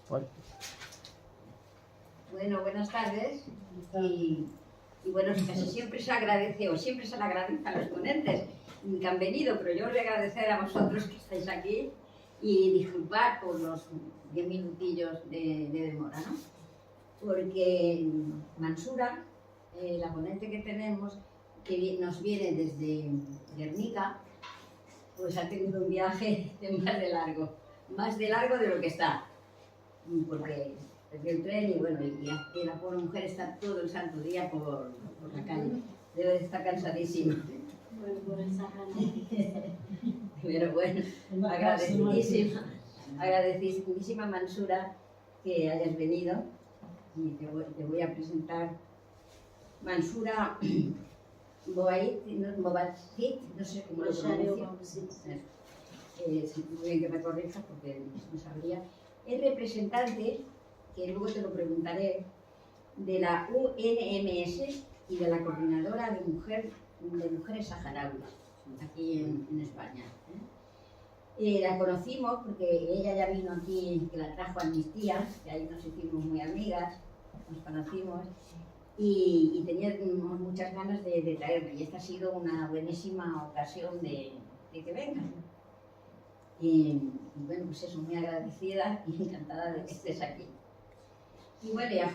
Bueno, buenas tardes. Y bueno, casi siempre se agradece, o siempre se le agradece a los ponentes que han venido, pero yo os voy a agradecer a vosotros que estáis aquí y disculpar por los 10 minutillos de demora, ¿no? Porque Mansura, la ponente que tenemos, que nos viene desde Guernica, pues ha tenido un viaje más de largo de lo que está, porque perdió el tren y bueno, y la pobre mujer está todo el santo día por la calle, debe de estar cansadísima. Bueno, por esa Pero bueno, agradecidísima Mansura que hayas venido y te voy a presentar Mansura Boait, no sé cómo lo pronuncio. Muy bien que me corrija porque no sabría. Es representante, que luego te lo preguntaré, de la UNMS y de la Coordinadora de Mujeres Saharauis, aquí en España. La conocimos porque ella ya vino aquí, que la trajo a mis tías, que ahí nos hicimos muy amigas, nos conocimos y teníamos muchas ganas de traerla, y esta ha sido una buenísima ocasión de que venga. Y bueno, pues eso, muy agradecida y encantada de que estés aquí. Y bueno, y a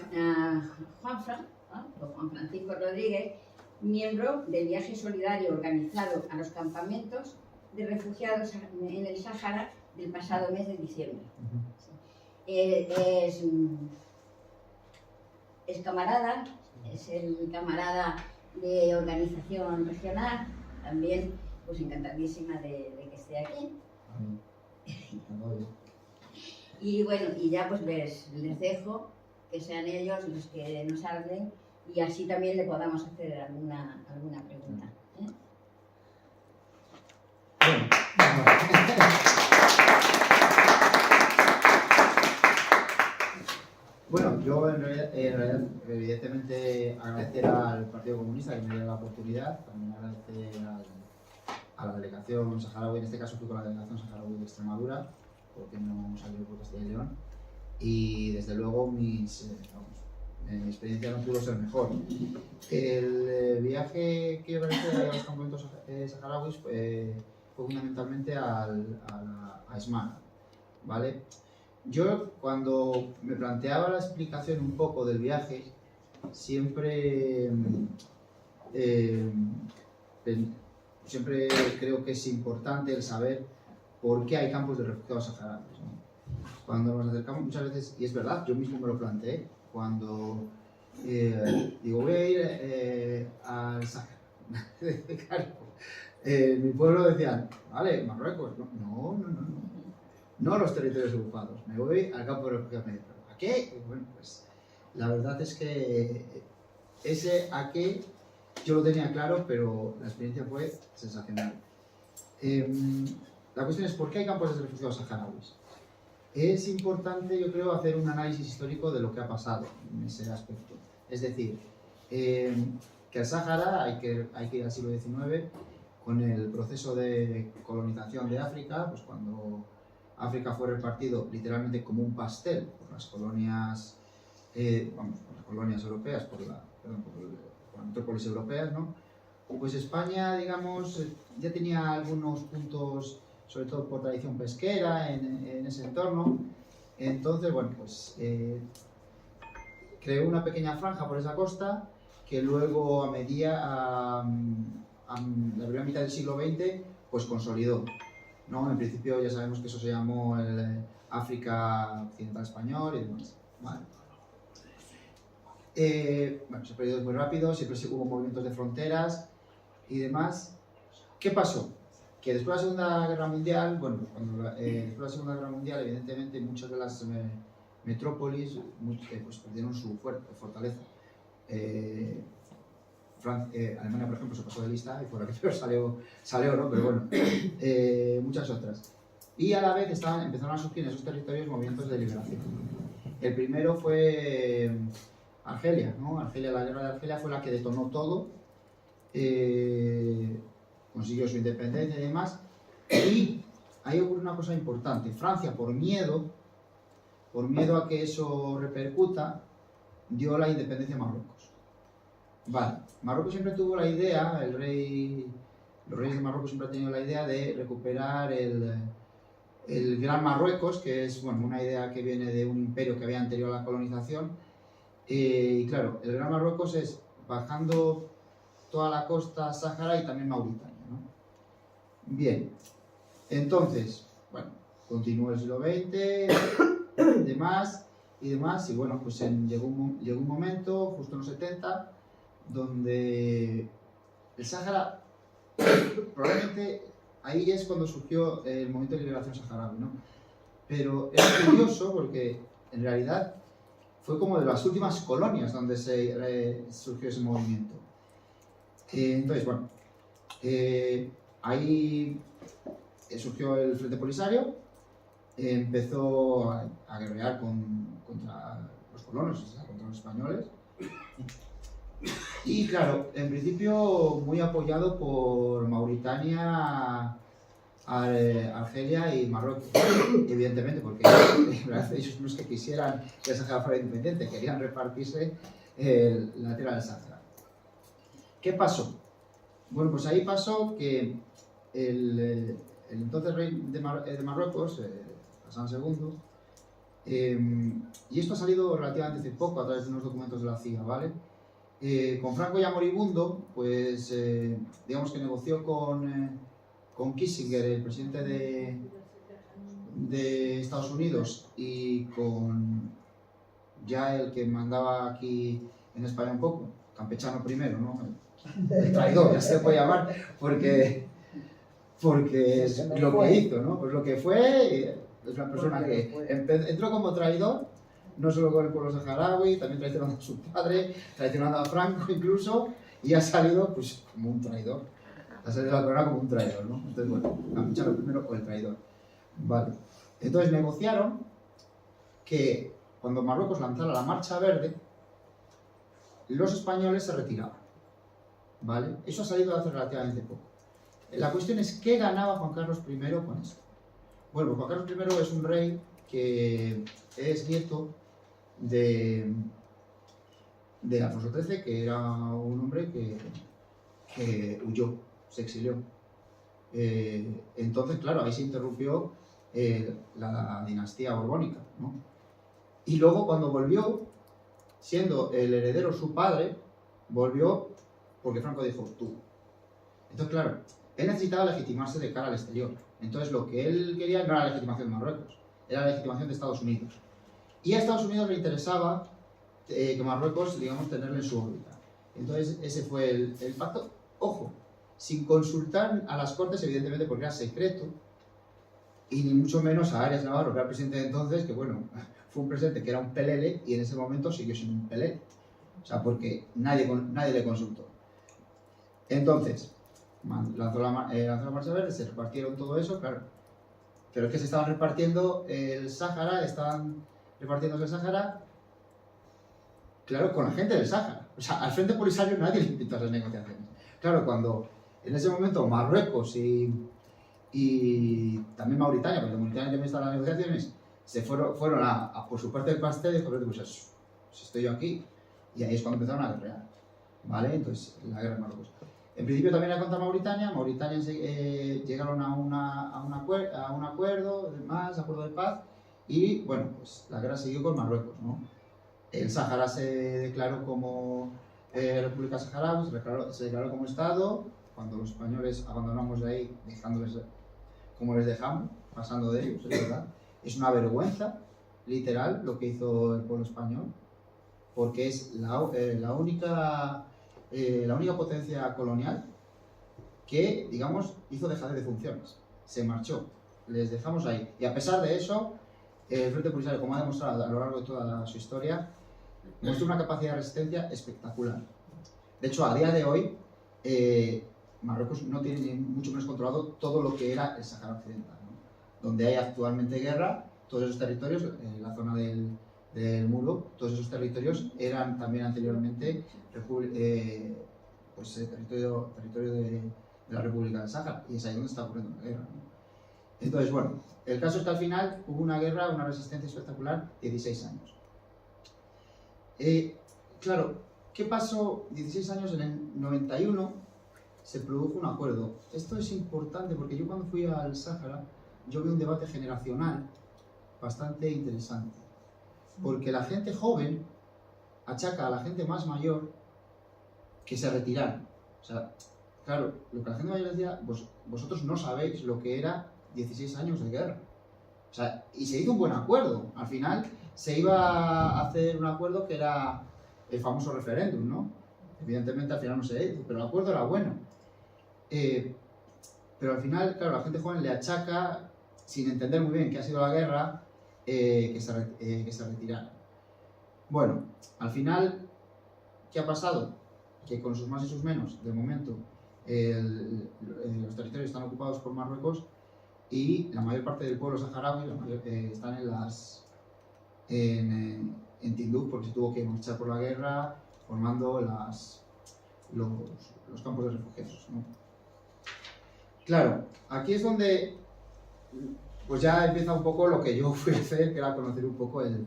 Juan Francisco Rodríguez, miembro del viaje solidario organizado a los campamentos de refugiados en el Sáhara del pasado mes de diciembre. Es camarada, es el camarada de organización regional, también pues encantadísima de que esté aquí. Y bueno, y ya pues les dejo que sean ellos los que nos hablen y así también le podamos hacer alguna pregunta. Bueno, yo en realidad, evidentemente agradecer al Partido Comunista que me dio la oportunidad, también agradecer a la delegación saharaui, en este caso fui con la delegación saharaui de Extremadura, porque no salió por Castilla y León, y desde luego mi experiencia no pudo ser mejor. El viaje que realicé a los campamentos saharauis fue fundamentalmente a Esmara, ¿vale? Yo, cuando me planteaba la explicación un poco del viaje, siempre creo que es importante el saber por qué hay campos de refugiados saharauis, ¿no? Cuando nos acercamos muchas veces, y es verdad, yo mismo me lo planteé, cuando digo, voy a ir al Sáhara. Claro, mi pueblo decía, vale, Marruecos, no los territorios ocupados, me voy al campo de refugiados. ¿A qué? Y bueno, pues la verdad es que ese a qué yo lo tenía claro, pero la experiencia fue sensacional. La cuestión es, ¿por qué hay campos de refugiados saharauis? Es importante, yo creo, hacer un análisis histórico de lo que ha pasado en ese aspecto. Es decir, que el Sáhara hay que ir al siglo XIX, con el proceso de colonización de África, pues cuando África fue repartido literalmente como un pastel por las colonias, por las colonias europeas, por las metrópolis europeas, ¿no? Pues España, digamos, ya tenía algunos puntos, sobre todo por tradición pesquera, en ese entorno. Entonces, bueno, pues creó una pequeña franja por esa costa que luego, a la primera mitad del siglo XX, pues consolidó, ¿no? En principio ya sabemos que eso se llamó el África Occidental Español y demás. Vale. Bueno, ese periodo es muy rápido, siempre hubo movimientos de fronteras y demás. ¿Qué pasó? Que después de la Segunda Guerra Mundial, bueno, después de la Segunda Guerra Mundial, evidentemente muchas de las metrópolis pues perdieron su fortaleza. Alemania, por ejemplo, se pasó de lista y fue la que peor salió, ¿no? Pero bueno, muchas otras. Y a la vez empezaron a surgir en esos territorios movimientos de liberación. El primero fue Argelia, ¿no? La guerra de Argelia fue la que detonó todo, consiguió su independencia y demás. Y ahí ocurre una cosa importante. Francia, por miedo por miedo a que eso repercuta, dio la independencia a Marruecos. Vale, Marruecos siempre tuvo la idea, los reyes de Marruecos siempre han tenido la idea de recuperar el Gran Marruecos, que es bueno, una idea que viene de un imperio que había anterior a la colonización. Y claro, el Gran Marruecos es bajando toda la costa Sáhara y también Mauritania, ¿no? Bien, entonces, bueno, continuó el siglo XX, demás, y bueno, pues llegó un momento, justo en los 70, donde el Sáhara, probablemente ahí es cuando surgió el movimiento de liberación saharaui, ¿no? Pero es curioso porque en realidad fue como de las últimas colonias donde surgió ese movimiento. Entonces, bueno, ahí surgió el Frente Polisario, empezó a guerrear contra los colonos, o sea, contra los españoles. Y claro, en principio muy apoyado por Mauritania, Argelia y Marruecos, evidentemente, porque ellos no es que quisieran que el Sáhara fuera independiente, querían repartirse la tierra del Sáhara. ¿Qué pasó? Bueno, pues ahí pasó que el entonces rey de Marruecos, Hassan II, y esto ha salido relativamente hace poco a través de unos documentos de la CIA, ¿vale? Con Franco ya moribundo, pues digamos que negoció con Kissinger, el presidente de Estados Unidos, y con ya el que mandaba aquí en España un poco, Campechano primero, ¿no? El traidor, ya se puede llamar, porque es lo que hizo, ¿no? Pues lo que fue, es una persona que entró como traidor, no solo con el pueblo saharaui, también traicionando a su padre, traicionando a Franco incluso, y ha salido pues como un traidor. Ha salido de la corona como un traidor, ¿no? Entonces, bueno, Campechano primero o el traidor. Vale. Entonces negociaron que cuando Marruecos lanzara la Marcha Verde, los españoles se retiraban. ¿Vale? Eso ha salido hace relativamente poco. La cuestión es, ¿qué ganaba Juan Carlos I con eso? Bueno, Juan Carlos I es un rey que es nieto de Alfonso XIII, que era un hombre que huyó, se exilió. Entonces, claro, ahí se interrumpió la dinastía borbónica, ¿no? Y luego, cuando volvió, siendo el heredero su padre, volvió porque Franco dijo, tú. Entonces, claro, él necesitaba legitimarse de cara al exterior. Entonces, lo que él quería no era la legitimación de Marruecos, era la legitimación de Estados Unidos. Y a Estados Unidos le interesaba que Marruecos, digamos, tenerle en su órbita. Entonces, ese fue el pacto. Ojo, sin consultar a las Cortes, evidentemente, porque era secreto, y ni mucho menos a Arias Navarro, que era el presidente de entonces, que bueno, fue un presidente que era un pelele, y en ese momento siguió siendo un pelele. O sea, porque nadie le consultó. Entonces, lanzó la Marcha Verde, se repartieron todo eso, claro. Pero es que se estaban repartiendo el Sáhara, claro, con la gente del Sáhara. O sea, al Frente Polisario nadie le invitó a las negociaciones. Claro, cuando en ese momento Marruecos y también Mauritania, porque Mauritania también estaba en las negociaciones, se fueron a por su parte del pastel y dijeron, pues estoy yo aquí. Y ahí es cuando empezaron a guerrear. ¿Vale? Entonces, la guerra de Marruecos. En principio también era contra Mauritania llegaron a un acuerdo, acuerdo de paz, y bueno, pues la guerra siguió con Marruecos, ¿no? El Sáhara se declaró como República Saharaui, se declaró como Estado, cuando los españoles abandonamos de ahí, dejándoles como les dejamos, pasando de ellos, es verdad. Es una vergüenza, literal, lo que hizo el pueblo español, porque es la única potencia colonial que, digamos, hizo dejar de funciones. Se marchó, les dejamos ahí. Y a pesar de eso, el Frente Polisario, como ha demostrado a lo largo de toda su historia, muestra una capacidad de resistencia espectacular. De hecho, a día de hoy, Marruecos no tiene ni mucho menos controlado todo lo que era el Sáhara Occidental, ¿no? Donde hay actualmente guerra, todos esos territorios, la zona del muro, todos esos territorios eran también anteriormente territorio de la República del Sáhara, y es ahí donde está ocurriendo la guerra, ¿no? Entonces, bueno, el caso es que al final hubo una guerra, una resistencia espectacular, 16 años. Claro, ¿qué pasó? 16 años, en el 91 se produjo un acuerdo. Esto es importante porque yo cuando fui al Sáhara, yo vi un debate generacional bastante interesante. Porque la gente joven achaca a la gente más mayor que se retiraran. O sea, claro, lo que la gente mayor decía, vosotros no sabéis lo que era 16 años de guerra. O sea, y se hizo un buen acuerdo. Al final se iba a hacer un acuerdo que era el famoso referéndum, ¿no? Evidentemente al final no se hizo, pero el acuerdo era bueno. Pero al final, claro, la gente joven le achaca, sin entender muy bien qué ha sido la guerra, que se retirara. Bueno, al final, ¿qué ha pasado? Que con sus más y sus menos, de momento, los territorios están ocupados por Marruecos y la mayor parte del pueblo saharaui están en Tinduf porque se tuvo que marchar por la guerra, formando los campos de refugiados, ¿no? Claro, aquí es donde pues ya empieza un poco lo que yo fui a hacer, que era conocer un poco el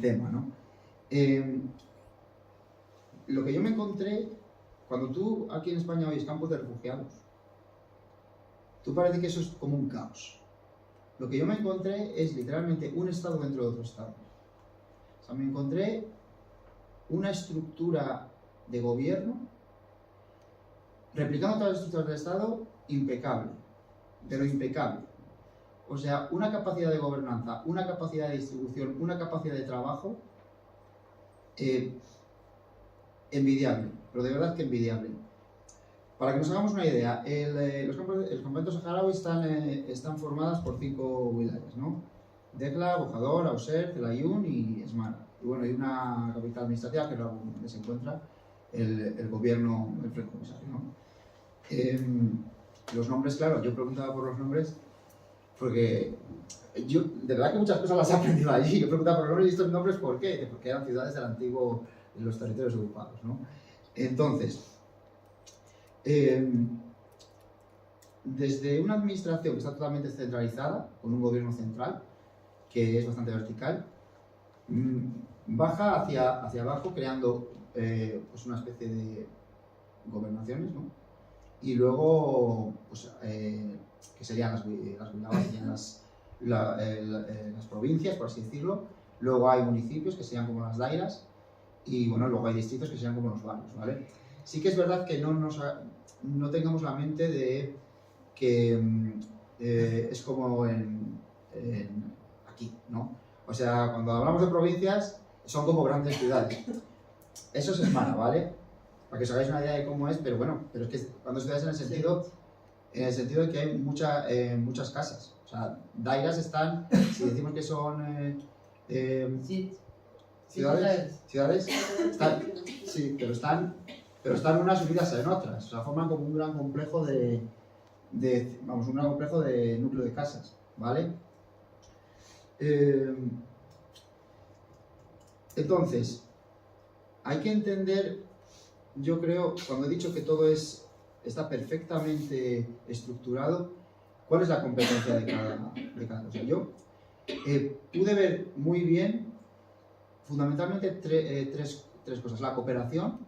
tema, ¿no? Lo que yo me encontré, cuando tú aquí en España oyes campos de refugiados, tú parece que eso es como un caos. Lo que yo me encontré es literalmente un estado dentro de otro estado. O sea, me encontré una estructura de gobierno replicando todas las estructuras del estado impecable, pero impecable. O sea, una capacidad de gobernanza, una capacidad de distribución, una capacidad de trabajo envidiable, pero de verdad que envidiable. Para que nos hagamos una idea, los campamentos saharauis están formados por 5 wilayas, ¿no? Dekla, Bojador, Auser, Zelayún y Esmara. Y bueno, hay una capital administrativa que es donde se encuentra el gobierno, el Frente Comisario, ¿no? Los nombres, claro, yo preguntaba por los nombres porque yo, de verdad que muchas cosas las he aprendido allí. Yo preguntaba por los nombres y estos nombres, ¿por qué? Porque eran ciudades del antiguo, de los territorios ocupados, ¿no? Entonces, desde una administración que está totalmente centralizada, con un gobierno central, que es bastante vertical, baja hacia abajo creando pues una especie de gobernaciones, ¿no? Y luego, pues, que serían las wilayas, serían las provincias, por así decirlo. Luego hay municipios que serían como las dairas y bueno, luego hay distritos que serían como los barrios, ¿vale? Sí que es verdad que no tengamos la mente de que es como aquí, ¿no? O sea, cuando hablamos de provincias son como grandes ciudades. Eso es Esmara, ¿vale? Para que os hagáis una idea de cómo es, pero bueno, pero es que cuando ciudades en el sentido de que hay muchas casas. O sea, dairas están, si decimos que son ciudades están, sí, pero están unas unidas en otras. O sea, forman como un gran complejo un gran complejo de núcleo de casas, ¿vale? Entonces, hay que entender, yo creo, cuando he dicho que todo está perfectamente estructurado, ¿cuál es la competencia de cada cosa? Yo pude ver muy bien, fundamentalmente, tres cosas. La cooperación,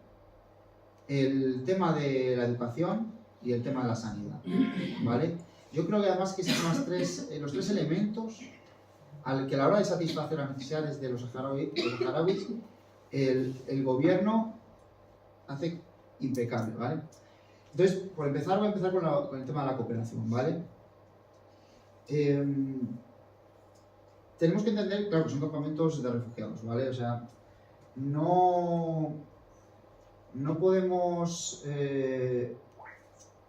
el tema de la educación y el tema de la sanidad, ¿vale? Yo creo que además que son los tres elementos al que a la hora de satisfacer las necesidades de los saharauis, el gobierno hace impecable, ¿vale? Entonces, voy a empezar con el tema de la cooperación, ¿vale? Tenemos que entender, claro, que son campamentos de refugiados, ¿vale? O sea, no podemos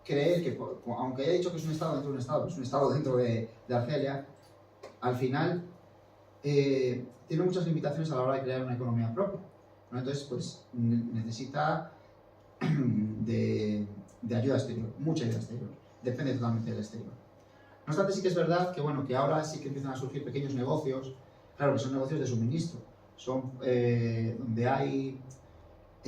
creer que, aunque haya dicho que es un estado dentro de un estado, es un estado dentro de Argelia, al final tiene muchas limitaciones a la hora de crear una economía propia, ¿no? Entonces, pues necesita de ayuda exterior, mucha ayuda exterior, depende totalmente del exterior. No obstante, sí que es verdad que, bueno, que ahora sí que empiezan a surgir pequeños negocios, claro que son negocios de suministro, son donde hay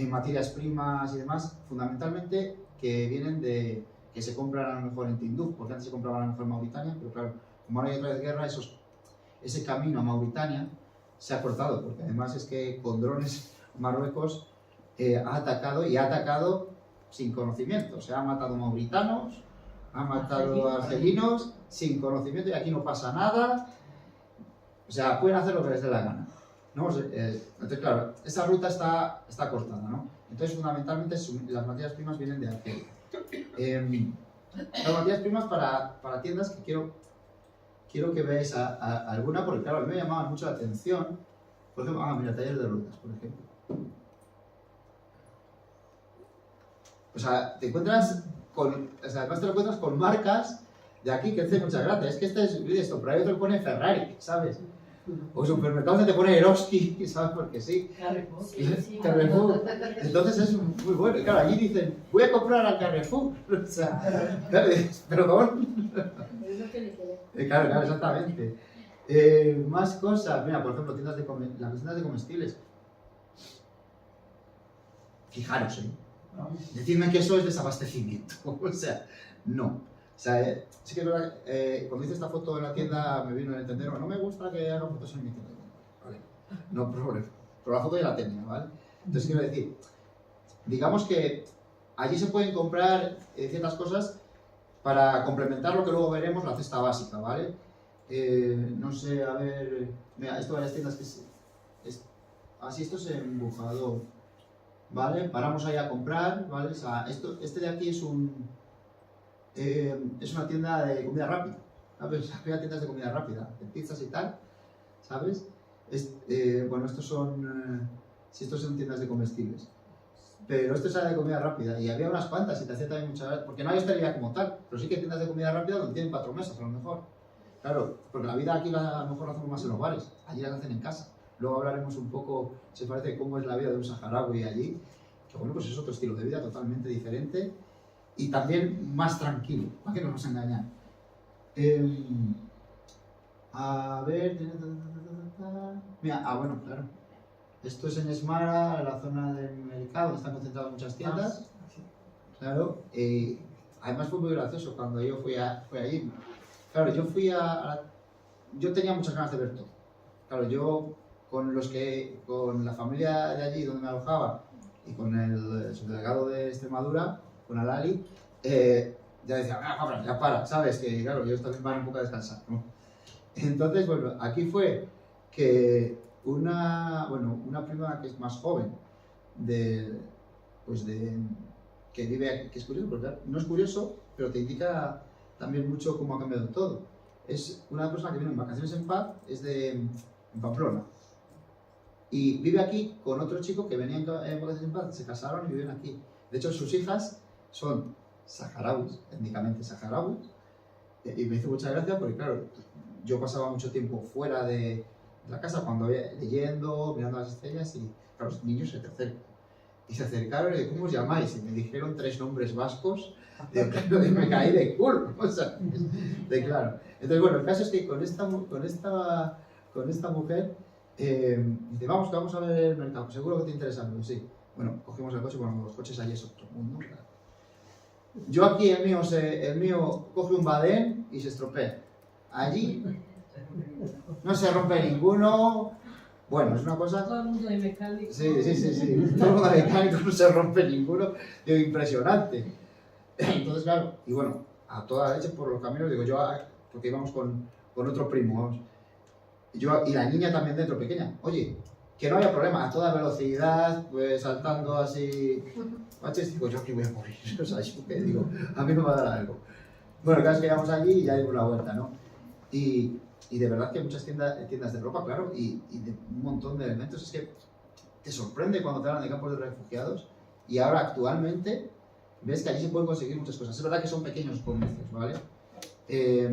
materias primas y demás, fundamentalmente que vienen de que se compran a lo mejor en Tinduf, porque antes se compraban a lo mejor en Mauritania, pero claro, como ahora hay otra vez guerra, ese camino a Mauritania se ha cortado, porque además es que con drones Marruecos ha atacado sin conocimiento, o sea, ha matado mauritanos, ha matado argelinos sin conocimiento y aquí no pasa nada, o sea, pueden hacer lo que les dé la gana, ¿no? Entonces, claro, esa ruta está cortada, ¿no? Entonces, fundamentalmente, las materias primas vienen de Argelia. Las materias primas para tiendas que quiero que veáis alguna, porque claro, a mí me llamaba mucho la atención. Por ejemplo, mira, taller de rutas, por ejemplo. O sea, además te lo encuentras con marcas de aquí que hacen muchas gracias. Es que este es esto, pero hay otro que pone Ferrari, ¿sabes? O supermercados donde te pone Eroski, ¿sabes? Porque sí. Carrefour. Sí. Carrefour. Entonces es muy bueno. Y claro, allí dicen, voy a comprar a Carrefour. O sea, perdón. Claro, exactamente. Más cosas. Mira, por ejemplo, las tiendas de comestibles. Fijaros, decidme que eso es desabastecimiento. O sea, no. O sea, sí que es verdad, cuando hice esta foto en la tienda me vino el tendero, no me gusta que hagan fotos en mi tienda. Vale, no problema. Pero la foto ya la tenía, ¿vale? Entonces quiero decir, digamos que allí se pueden comprar ciertas cosas para complementar lo que luego veremos, la cesta básica, ¿vale? No sé, a ver, mira, esto de las tiendas que así esto es embujador, ¿vale? Paramos ahí a comprar, ¿vale? O sea, este de aquí es una tienda de comida rápida, ¿sabes? Había tiendas de comida rápida, de pizzas y tal, ¿sabes? Bueno, estos son tiendas de comestibles, pero esto es de comida rápida y había unas cuantas y te hacía también mucha gracia, porque no hay hostelería como tal, pero sí que hay tiendas de comida rápida donde tienen 4 mesas a lo mejor. Claro, porque la vida aquí a lo mejor la hacemos más en los bares, allí la hacen en casa. Luego hablaremos un poco, se parece, cómo es la vida de un saharaui allí, que bueno, pues es otro estilo de vida totalmente diferente y también más tranquilo, ¿para qué nos vamos a engañar? A ver... Mira, bueno, claro. Esto es en Esmara, en la zona del mercado, donde están concentradas muchas tiendas. Claro, además fue muy gracioso cuando yo fui allí. Claro, yo tenía muchas ganas de ver todo. Claro, yo con la familia de allí donde me alojaba y con el subdelegado de Extremadura, con Alali, ya decía, ya para, ¿sabes? Que claro, ellos también van un poco a descansar, ¿no? Entonces, bueno, aquí fue que una prima que es más joven, que vive aquí, que es curioso, porque no es curioso, pero te indica también mucho cómo ha cambiado todo. Es una persona que viene en vacaciones en paz, en Pamplona, y vive aquí con otro chico que venía en vacaciones en paz, se casaron y viven aquí. De hecho, sus hijas son saharauis, étnicamente saharauis, y me hizo mucha gracia porque, claro, yo pasaba mucho tiempo fuera de la casa cuando leyendo, mirando las estrellas y claro, los niños se te acercan. Y se acercaron y digo, ¿cómo os llamáis? Y me dijeron 3 nombres vascos y me caí de culo. O sea, claro. Entonces, bueno, el caso es que con esta mujer dice, vamos, que vamos a ver el mercado, seguro que te interesa. Pero sí. Bueno, cogimos el coche, bueno, los coches allí es otro mundo. Claro. Yo aquí, el mío coge un badén y se estropea. Allí no se rompe ninguno. Bueno, es una cosa... Todo el mundo de mecánico. Sí. Todo el mundo de mecánico, no se rompe ninguno. Digo, impresionante. Entonces, claro, y bueno, a toda leche por los caminos, digo yo, porque íbamos con otro primo, vamos. Y la niña también dentro, pequeña. Oye, que no había problema, a toda velocidad, pues saltando así... Digo, yo aquí voy a morir. O sea, yo que digo, a mí me va a dar algo. Bueno, claro, es que llegamos allí y ya dimos la vuelta, ¿no? Y de verdad que hay muchas tiendas de ropa, claro, y de un montón de elementos. Es que te sorprende cuando te hablan de campos de refugiados y ahora actualmente ves que allí se pueden conseguir muchas cosas. Es verdad que son pequeños comercios, ¿vale? Que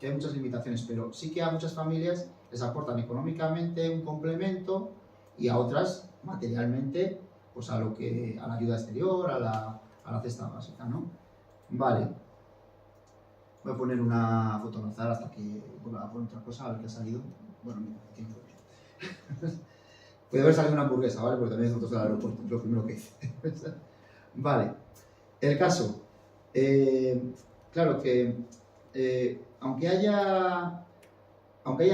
hay muchas limitaciones, pero sí que a muchas familias les aportan económicamente un complemento y a otras materialmente pues a la ayuda exterior, a la cesta básica, ¿no? Vale. Voy a poner una foto al azar hasta que vuelva a poner otra cosa, a ver qué ha salido. Bueno, mira, aquí no fue. Puede haber salido una hamburguesa, ¿vale? Porque también es fotos del aeropuerto, lo primero que hice. Vale. El caso. Claro que aunque haya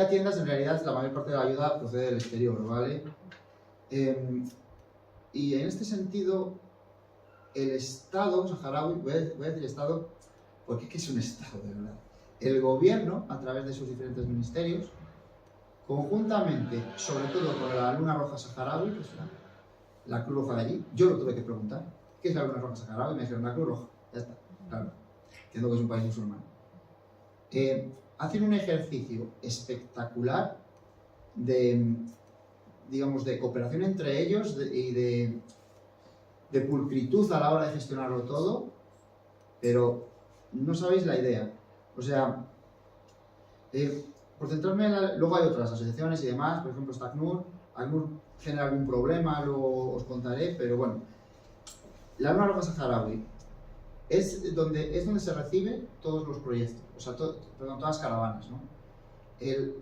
tiendas, en realidad la mayor parte de la ayuda procede del exterior, ¿vale? Y en este sentido, el Estado saharaui, voy a decir Estado porque es que es un Estado, de verdad. El gobierno, a través de sus diferentes ministerios, conjuntamente, sobre todo con la Luna Roja Saharaui, que es la Cruz Roja de allí, yo lo tuve que preguntar, ¿qué es la Luna Roja Saharaui? Y me dijeron, la Cruz Roja, ya está, claro, entiendo que es un país musulmán. Hacen un ejercicio espectacular de, digamos, de cooperación entre ellos y de pulcritud a la hora de gestionarlo todo, pero no sabéis la idea. O sea, por centrarme luego hay otras asociaciones y demás, por ejemplo está ACNUR genera algún problema, luego os contaré, pero bueno, la Luna Roja Saharaui es donde se reciben todos los proyectos, o sea, todas las caravanas, ¿no?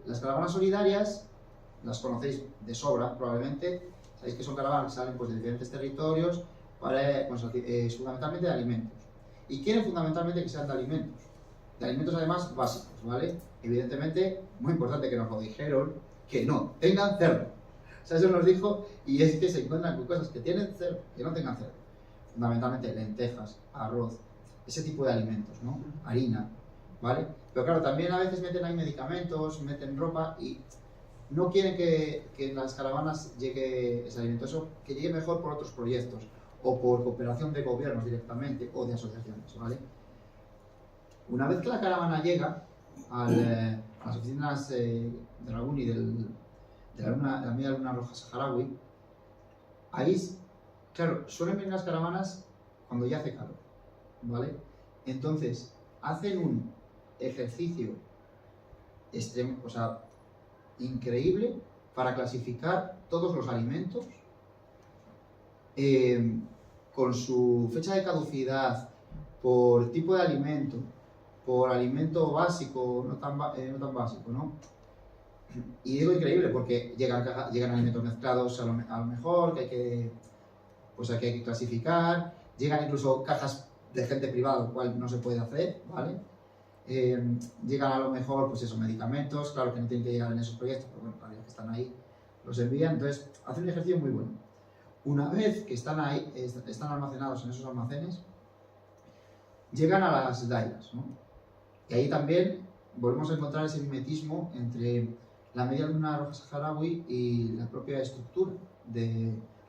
Las caravanas solidarias las conocéis de sobra, probablemente. Sabéis que son caravanas que salen pues, de diferentes territorios, para, pues, fundamentalmente de alimentos. Y quieren fundamentalmente que sean de alimentos además básicos, ¿vale? Evidentemente, muy importante que nos lo dijeron, que no tengan cerdo. O sea, eso nos dijo, y es que se encuentran con cosas que tienen cerdo, que no tengan cerdo. Fundamentalmente lentejas, arroz, ese tipo de alimentos, ¿no? Harina, ¿vale? Pero claro, también a veces meten ahí medicamentos, meten ropa y no quieren que en las caravanas llegue ese alimento, eso que llegue mejor por otros proyectos o por cooperación de gobiernos directamente o de asociaciones, ¿vale? Una vez que la caravana llega a las oficinas de la UNI de la Media Luna Roja Saharaui, ahí, claro, suelen venir las caravanas cuando ya hace calor, ¿vale? Entonces, hacen un ejercicio extremo, o sea, increíble para clasificar todos los alimentos con su fecha de caducidad, por tipo de alimento, por alimento básico, no tan básico, ¿no? Y digo increíble porque llegan alimentos mezclados a lo mejor, que hay que clasificar, llegan incluso cajas de gente privada, lo cual no se puede hacer, ¿vale? Llegan a lo mejor, pues esos medicamentos, claro que no tienen que llegar en esos proyectos, pero bueno, para los que están ahí, los envían, entonces hacen un ejercicio muy bueno. Una vez que están ahí, están almacenados en esos almacenes, llegan a las dairas, ¿no? Y ahí también volvemos a encontrar ese mimetismo entre la Media Luna Roja Saharaui y la propia estructura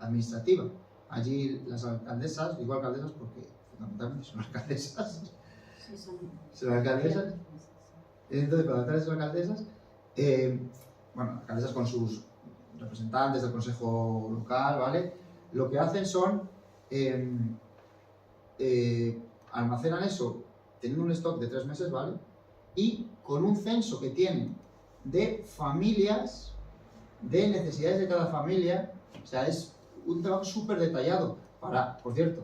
administrativa. Allí las alcaldesas, digo alcaldesas porque fundamentalmente son alcaldesas, son alcaldesas. Entonces, para alcaldes son alcaldesas, alcaldesas con sus representantes del consejo local, ¿vale? Lo que hacen son almacenan eso teniendo un stock de 3 meses, ¿vale? Y con un censo que tienen de familias, de necesidades de cada familia, o sea, es un trabajo súper detallado por cierto,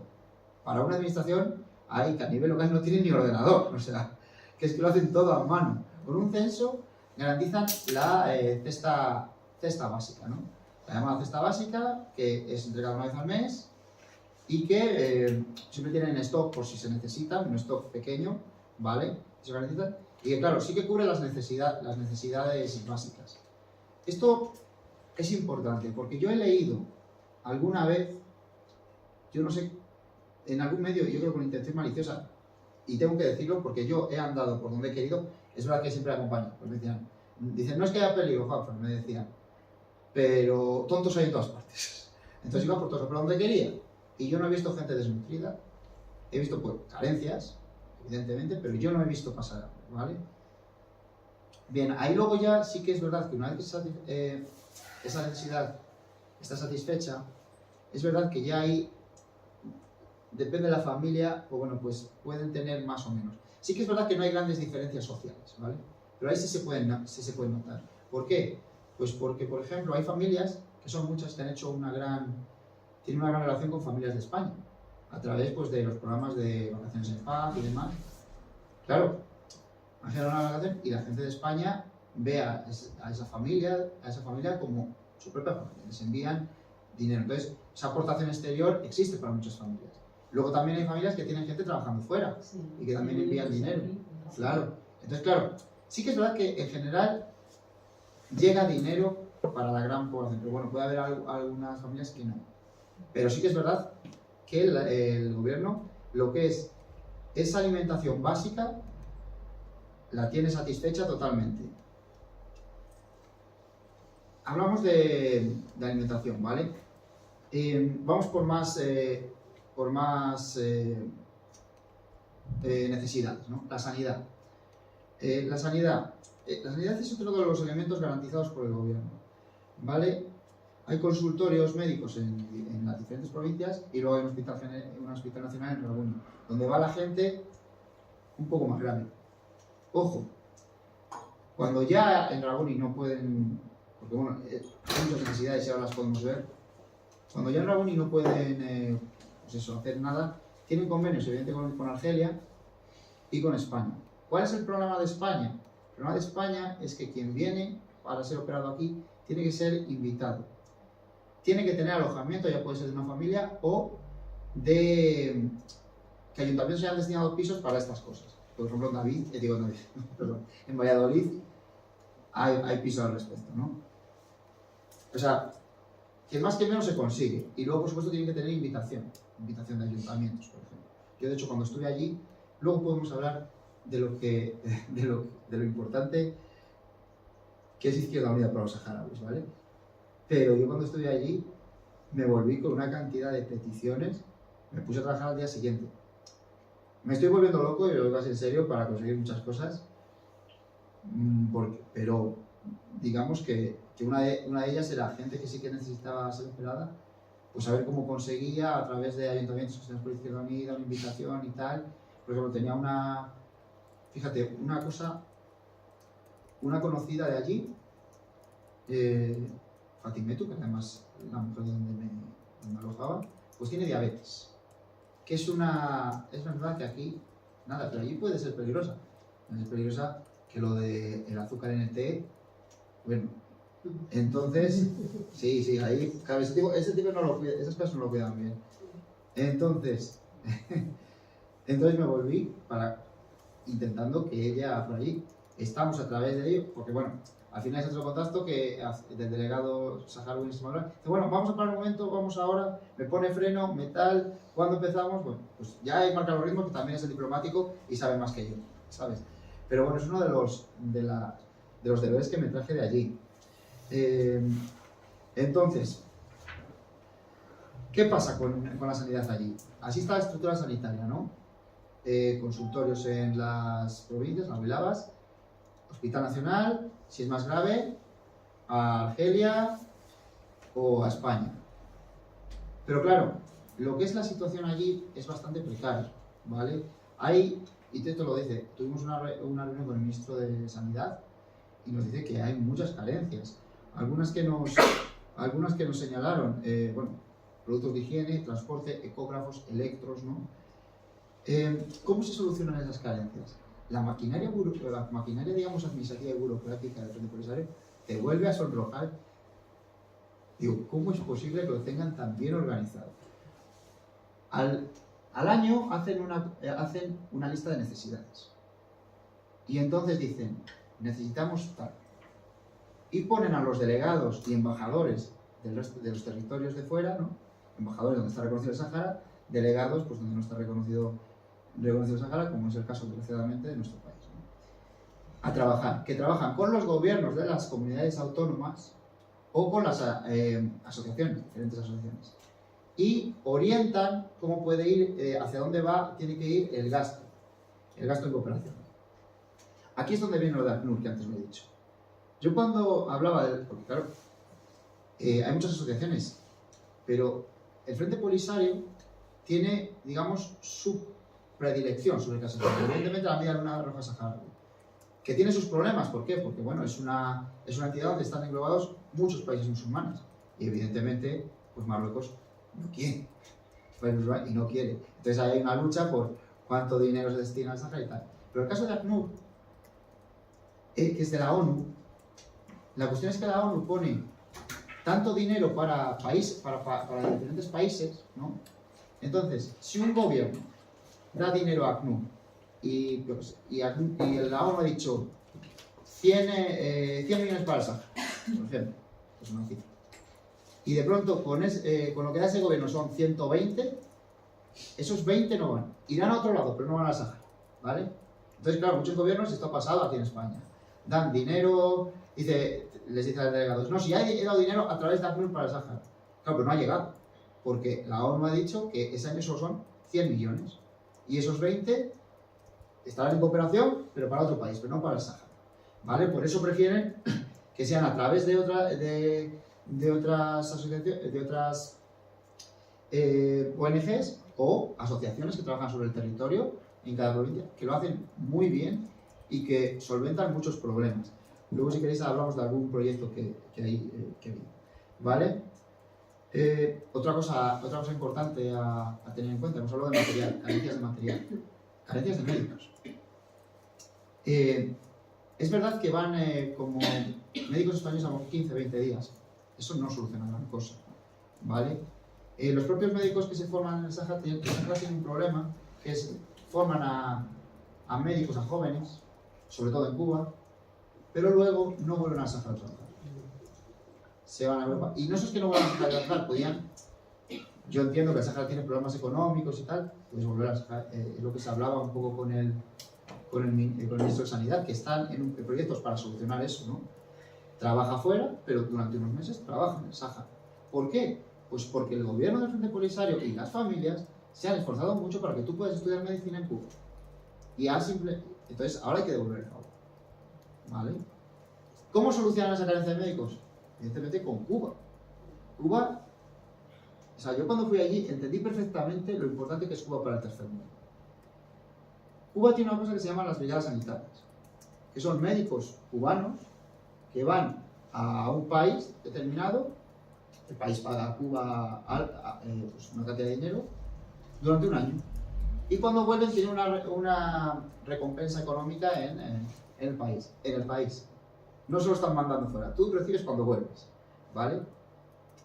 para una administración hay que a nivel local no tienen ni ordenador, o sea, que es que lo hacen todo a mano. Con un censo garantizan la cesta básica, ¿no? La llamada cesta básica, que es entregada una vez al mes y que siempre tienen stock por si se necesita, un stock pequeño, ¿vale? Se garantizan y que, claro, sí que cubre las necesidades básicas. Esto es importante porque yo he leído alguna vez, yo no sé, en algún medio, yo creo con intención maliciosa, y tengo que decirlo porque yo he andado por donde he querido, es verdad que siempre acompaño, pues me dicen, no es que haya peligro, Juanfran, me decían, pero tontos hay en todas partes. Entonces iba por todo donde quería, y yo no he visto gente desnutrida, he visto pues carencias, evidentemente, pero yo no he visto pasar, ¿vale? Bien, ahí luego ya sí que es verdad que una vez que esa necesidad está satisfecha, es verdad que ya hay, depende de la familia, o bueno, pues pueden tener más o menos. Sí que es verdad que no hay grandes diferencias sociales, ¿vale? Pero ahí sí se pueden notar. ¿Por qué? Pues porque, por ejemplo, hay familias, que son muchas, que han hecho tienen una gran relación con familias de España, a través pues, de los programas de vacaciones en paz y demás. Claro, han generado una relación y la gente de España ve a esa familia como su propia familia, les envían dinero. Entonces, esa aportación exterior existe para muchas familias. Luego también hay familias que tienen gente trabajando fuera y que también envían dinero. Claro. Entonces, claro, sí que es verdad que en general llega dinero para la gran población, pero bueno, puede haber algunas familias que no. Pero sí que es verdad que el gobierno, lo que es esa alimentación básica, la tiene satisfecha totalmente. Hablamos de alimentación, ¿vale? Vamos por más necesidades, ¿no? La sanidad. La sanidad es otro de los elementos garantizados por el gobierno, ¿vale? Hay consultorios médicos en las diferentes provincias y luego hay un hospital nacional en Rabuño, donde va la gente un poco más grave. Ojo, cuando ya en Rabuño no pueden, porque bueno, hay muchas necesidades y ahora las podemos ver, cuando ya en Rabuño no pueden pues eso, hacer nada, tienen convenios evidentemente con Argelia y con España. ¿Cuál es el problema de España? El problema de España es que quien viene para ser operado aquí tiene que ser invitado. Tiene que tener alojamiento, ya puede ser de una familia o de que ayuntamientos hayan destinado pisos para estas cosas. Por ejemplo, en Valladolid hay pisos al respecto, ¿no? O sea, que más que menos se consigue. Y luego, por supuesto, tienen que tener invitación de ayuntamientos, por ejemplo. Yo, de hecho, cuando estuve allí, luego podemos hablar de lo importante que es Izquierda Unida para los saharauis, ¿vale? Pero yo cuando estuve allí me volví con una cantidad de peticiones, me puse a trabajar al día siguiente. Me estoy volviendo loco y lo digo así en serio para conseguir muchas cosas, pero digamos que una de ellas era gente que sí que necesitaba ser operada, pues a ver cómo conseguía a través de ayuntamientos gestionados por Izquierda Unida, una invitación y tal. Por ejemplo, tenía una conocida de allí, Fatimetu, que además la mujer donde me alojaba, pues tiene diabetes, que es una enfermedad que aquí, nada, pero allí puede ser peligrosa. Es peligrosa que lo del azúcar en el té, bueno, entonces, sí, ahí, claro, ese tipo no lo cuida, esas cosas no lo cuidan bien. Entonces me volví intentando que ella por allí, estamos a través de ello, porque bueno, al final es otro contacto que del delegado saharaui en Extremadura. Dice, bueno, vamos a parar un momento, vamos ahora, me pone freno, metal, ¿cuándo empezamos? Bueno, pues ya hay marca los ritmos, que también es el diplomático y sabe más que yo, ¿sabes? Pero bueno, es uno de los deberes que me traje de allí. Entonces, ¿qué pasa con la sanidad allí? Así está la estructura sanitaria, ¿no? Consultorios en las provincias, las vilabas, Hospital Nacional, si es más grave, a Argelia o a España. Pero claro, lo que es la situación allí es bastante precaria, ¿vale? Y Teto lo dice, tuvimos una reunión con el ministro de Sanidad y nos dice que hay muchas carencias. Algunas que nos señalaron, bueno, productos de higiene, transporte, ecógrafos, electros, ¿no? ¿Cómo se solucionan esas carencias? La maquinaria, digamos, administrativa y burocrática del Frente Polisario te vuelve a sonrojar. Digo, ¿cómo es posible que lo tengan tan bien organizado? Al año hacen una lista de necesidades. Y entonces dicen, necesitamos tal. Y ponen a los delegados y embajadores de los territorios de fuera, ¿no? Embajadores donde está reconocido el Sáhara, delegados pues donde no está reconocido el Sáhara, como es el caso, desgraciadamente, de nuestro país, ¿no? A trabajar, que trabajan con los gobiernos de las comunidades autónomas o con las asociaciones, diferentes asociaciones, y orientan cómo puede ir, hacia dónde tiene que ir el gasto en cooperación. Aquí es donde viene lo de ACNUR, que antes lo he dicho. Yo cuando hablaba porque claro, hay muchas asociaciones, pero el Frente Polisario tiene, digamos, su predilección sobre Casa Saharaui, evidentemente la Media Luna Roja Saharaui, que tiene sus problemas. ¿Por qué? Porque bueno, es una entidad donde están englobados muchos países musulmanes y evidentemente pues Marruecos no quiere, y no quiere. Entonces hay una lucha por cuánto dinero se destina al Sahara y tal. Pero el caso de ACNUR, que es de la ONU, la cuestión es que la ONU pone tanto dinero para diferentes países, ¿no? Entonces, si un gobierno da dinero a ACNUR y la ONU ha dicho 100 millones para el Sahara, por ejemplo, es una cifra, y de pronto con lo que da ese gobierno son 120, esos 20 no van, irán a otro lado, pero no van al Sahara, ¿vale? Entonces, claro, muchos gobiernos, esto ha pasado aquí en España, dan dinero, les dice a los delegados, no, si ya he dado dinero a través de ACNUR para el Sahara. Claro, pero no ha llegado, porque la ONU ha dicho que ese año solo son 100 millones, y esos 20 estarán en cooperación, pero para otro país, pero no para el Sahara, ¿vale? Por eso prefieren que sean a través de otras asociaciones, de otras ONGs o asociaciones que trabajan sobre el territorio en cada provincia, que lo hacen muy bien y que solventan muchos problemas. Luego, si queréis, hablamos de algún proyecto que vi, ¿vale? Otra cosa importante a tener en cuenta, hemos hablado de material, carencias de material, carencias de médicos. Es verdad que van como médicos españoles a 15-20 días, eso no soluciona gran cosa, ¿vale? Los propios médicos que se forman en el Sahara tienen un problema, que es forman a médicos, a jóvenes, sobre todo en Cuba, pero luego no vuelven al Sahara a trabajar. Se van a Europa. Y no es que no vuelvan a trabajar, podían. Yo entiendo que el Sahara tiene problemas económicos y tal, pues volver al Sahara. Es lo que se hablaba un poco con el ministro de Sanidad, que están en proyectos para solucionar eso, ¿no? Trabaja fuera, pero durante unos meses trabaja en el Sahara. ¿Por qué? Pues porque el gobierno del Frente Polisario y las familias se han esforzado mucho para que tú puedas estudiar medicina en Cuba. Entonces, ahora hay que devolver el favor, ¿vale? ¿Cómo solucionan esa carencia de médicos? Evidentemente con Cuba. Cuba, o sea, yo cuando fui allí entendí perfectamente lo importante que es Cuba para el tercer mundo. Cuba tiene una cosa que se llama las brigadas sanitarias, que son médicos cubanos que van a un país determinado, el país paga a Cuba pues una cantidad de dinero durante un año. Y cuando vuelven tienen una recompensa económica en el país. No se lo están mandando fuera, tú recibes cuando vuelves, ¿vale?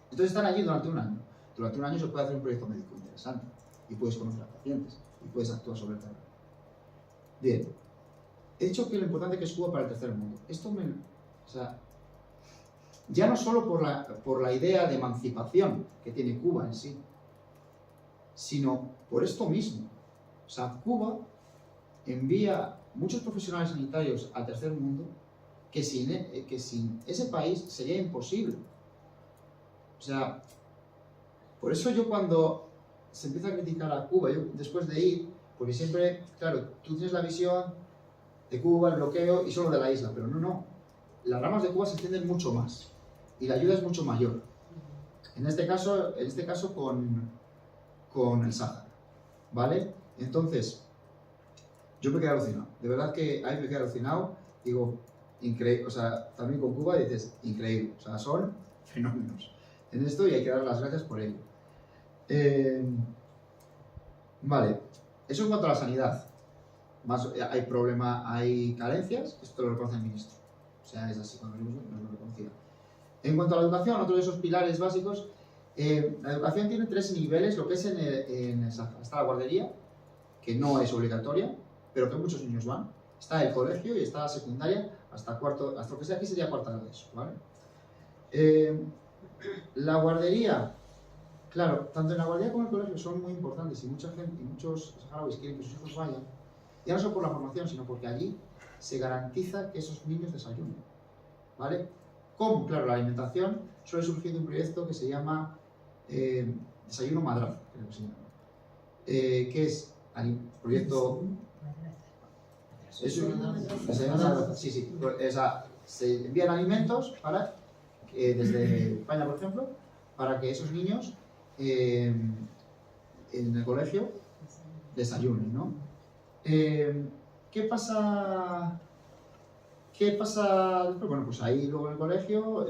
Entonces están allí durante un año. Durante un año se puede hacer un proyecto médico interesante y puedes conocer a pacientes y puedes actuar sobre el terreno. Bien, he dicho que lo importante que es Cuba para el tercer mundo. O sea, ya no solo por la idea de emancipación que tiene Cuba en sí, sino por esto mismo. O sea, Cuba envía muchos profesionales sanitarios al tercer mundo que sin ese país sería imposible. O sea, por eso yo cuando se empieza a criticar a Cuba, yo después de ir, porque siempre, claro, tú tienes la visión de Cuba, el bloqueo y solo de la isla, pero no. Las ramas de Cuba se extienden mucho más y la ayuda es mucho mayor. En este caso con el Sahara, ¿vale? Entonces, yo me quedé alucinado. De verdad que ahí me quedé alucinado. Digo, increíble. O sea, también con Cuba dices, increíble. O sea, son fenómenos en esto y hay que dar las gracias por ello. Vale, eso en cuanto a la sanidad. Hay carencias, esto lo reconoce el ministro. O sea, es así, cuando venimos nos lo reconocía. En cuanto a la educación, otro de esos pilares básicos, la educación tiene 3 niveles, lo que es en el Sahara. Está la guardería, que no es obligatoria, pero que muchos niños van. Está el colegio y está la secundaria hasta lo que sea aquí sería cuarta de eso, ¿vale? La guardería, claro, tanto en la guardería como en el colegio son muy importantes y muchos saharauis quieren que sus hijos vayan, ya no solo por la formación, sino porque allí se garantiza que esos niños desayunen, ¿vale? ¿Cómo? Claro, la alimentación suele surgir de un proyecto que se llama Desayuno Madraza, creo que se llama, que es proyecto... Sí. Se envían alimentos desde España, por ejemplo, para que esos niños en el colegio desayunen, ¿no? ¿Qué pasa después? Bueno, pues ahí luego en el colegio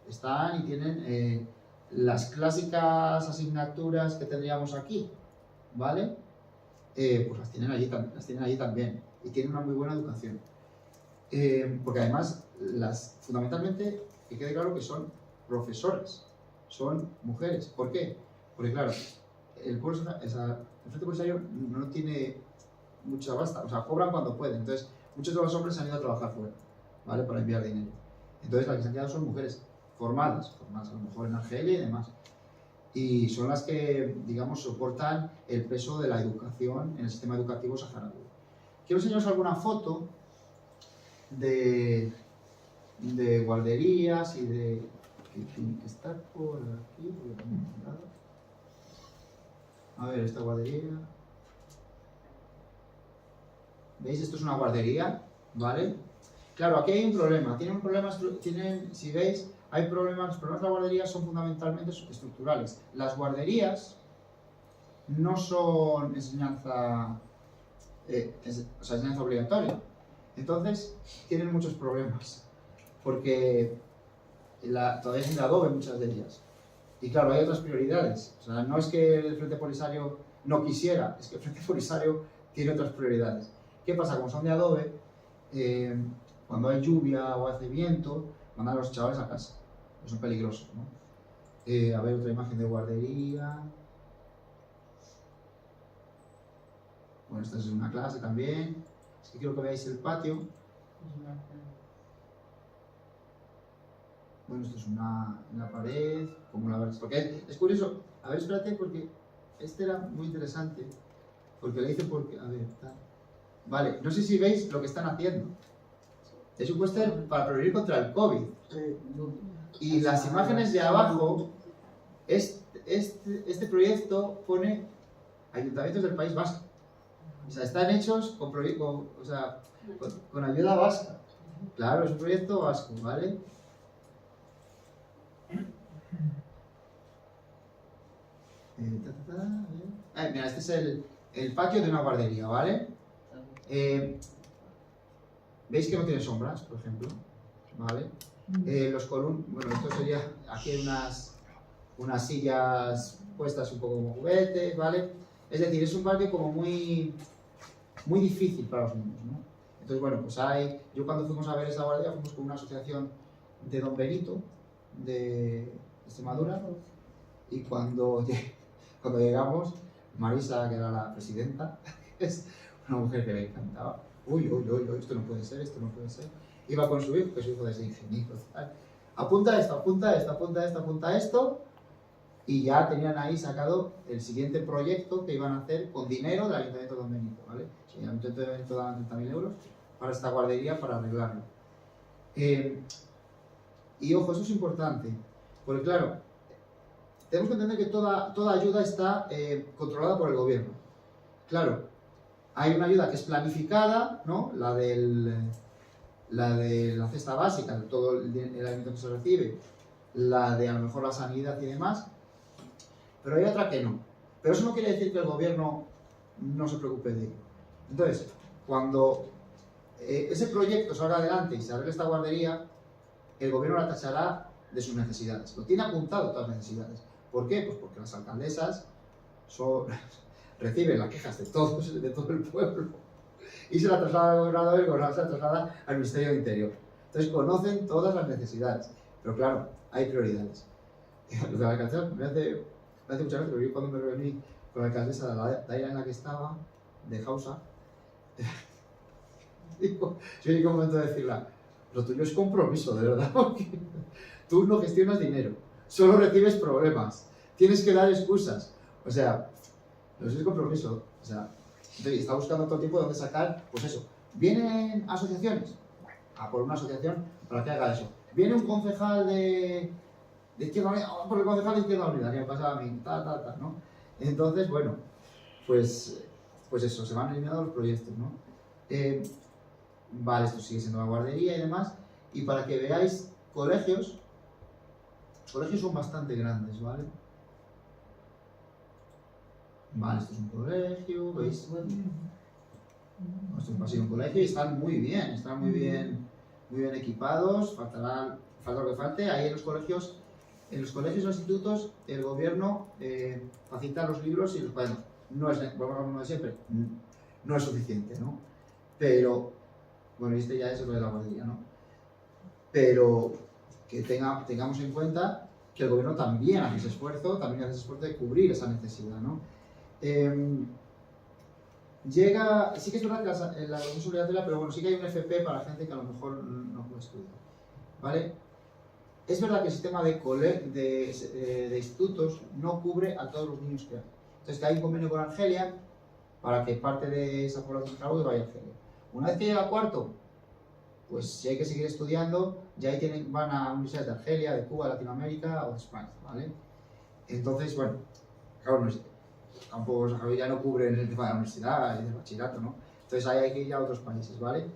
están y tienen las clásicas asignaturas que tendríamos aquí, ¿vale? Pues las tienen allí también y tienen una muy buena educación. Porque además, fundamentalmente, que quede claro que son profesoras, son mujeres. ¿Por qué? Porque claro, el Frente Polisario no tiene mucha basta, o sea, cobran cuando pueden. Entonces, muchos de los hombres han ido a trabajar fuera, ¿vale? Para enviar dinero. Entonces, las que se han quedado son mujeres formadas a lo mejor en Argelia y demás. Y son las que, digamos, soportan el peso de la educación en el sistema educativo saharaui. Quiero enseñaros alguna foto de guarderías y de... que tiene que estar por aquí, porque también he mirado. A ver, esta guardería. ¿Veis? Esto es una guardería, ¿vale? Claro, aquí hay un problema. Si veis, hay problemas. Los problemas de la guardería son fundamentalmente estructurales. Las guarderías no son enseñanza obligatoria. Entonces, tienen muchos problemas. Porque todavía es de adobe muchas de ellas. Y claro, hay otras prioridades. O sea, no es que el Frente Polisario no quisiera, es que el Frente Polisario tiene otras prioridades. ¿Qué pasa? Como son de adobe, cuando hay lluvia o hace viento, mandan a los chavales a casa. Pues son peligrosos, ¿no? A ver, otra imagen de guardería. Bueno, esta es una clase también. Es que quiero que veáis el patio. Bueno, esto es una pared, como la verdad. Porque es curioso. A ver, espérate, porque este era muy interesante. Porque le hice porque... A ver, tal. Vale, no sé si veis lo que están haciendo. Es un póster para prevenir contra el COVID. Y las imágenes de abajo, este proyecto pone ayuntamientos del País Vasco. O sea, están hechos con ayuda vasca. Claro, es un proyecto vasco, ¿vale? Mira, este es el patio de una guardería, ¿vale? ¿Veis que no tiene sombras, por ejemplo? ¿Vale? Bueno, esto sería, aquí hay unas sillas puestas un poco como juguetes, ¿vale? Es decir, es un parque como muy difícil para los niños, ¿no? Entonces, bueno, pues yo cuando fuimos a ver esa guardería fuimos con una asociación de Don Benito, de Extremadura, y cuando llegamos, Marisa, que era la presidenta, es una mujer que me encantaba. Uy, esto no puede ser. Iba con su hijo, que su hijo es ingeniero, tal. Apunta esto, y ya tenían ahí sacado el siguiente proyecto que iban a hacer con dinero del Ayuntamiento de Don Benito, ¿vale? El Ayuntamiento de Don Benito daba 30.000 euros para esta guardería, para arreglarlo. Y ojo, eso es importante, porque claro, tenemos que entender que toda ayuda está controlada por el gobierno. Claro, hay una ayuda que es planificada, ¿no? La de la cesta básica, de todo el alimento que se recibe, la de a lo mejor la sanidad y demás, pero hay otra que no. Pero eso no quiere decir que el gobierno no se preocupe de ello. Entonces, cuando ese proyecto salga adelante y se arregle esta guardería, el gobierno la tachará de sus necesidades. Lo tiene apuntado todas las necesidades. ¿Por qué? Pues porque las alcaldesas reciben las quejas de todo el pueblo y se la traslada al gobernador y el gobernador se la traslada al Ministerio del Interior. Entonces conocen todas las necesidades, pero claro, hay prioridades. Lo de la alcaldesa me hace mucha gracia, porque yo cuando me reuní con la alcaldesa de la área en la que estaba, de Hausa, yo llegué a un momento de decirle, lo tuyo es compromiso, de verdad, porque tú no gestionas dinero, solo recibes problemas, tienes que dar excusas, o sea, no es compromiso, o sea, entonces está buscando todo tipo de dónde sacar, pues eso. ¿Vienen asociaciones? A por una asociación para que haga eso. ¿Viene un concejal de Izquierda Unida? Por el concejal de Izquierda Unida, que me pasaba a mí, ¿no? Entonces, bueno, pues eso, se van eliminando los proyectos, ¿no? Vale, esto sigue siendo la guardería y demás. Y para que veáis, los colegios son bastante grandes, ¿vale? Vale, esto es un colegio, ¿veis? Esto es un pasillo de un colegio y están muy bien equipados, falta lo que falte. Ahí en los colegios e institutos, el gobierno facilita los libros y los cuadernos. No es, como de siempre, no es suficiente, ¿no? Pero, bueno, ya es lo de la guardería, ¿no? Pero que tengamos en cuenta que el gobierno también hace ese esfuerzo, de cubrir esa necesidad, ¿no? Sí que es verdad que la educación es obligatoria, pero bueno, sí que hay un FP para la gente que a lo mejor no puede estudiar, ¿vale? Es verdad que el sistema de institutos no cubre a todos los niños que hay. Entonces, que hay un convenio con Argelia para que parte de esa población saharaui vaya a Argelia. Una vez que llega a cuarto, pues si hay que seguir estudiando, ya ahí van a universidades de Argelia, de Cuba, de Latinoamérica o de España, ¿vale? Entonces, bueno, claro, los campos saharaui ya no cubren el tema de la universidad y del bachillerato, ¿no? Entonces ahí hay que ir a otros países, ¿vale?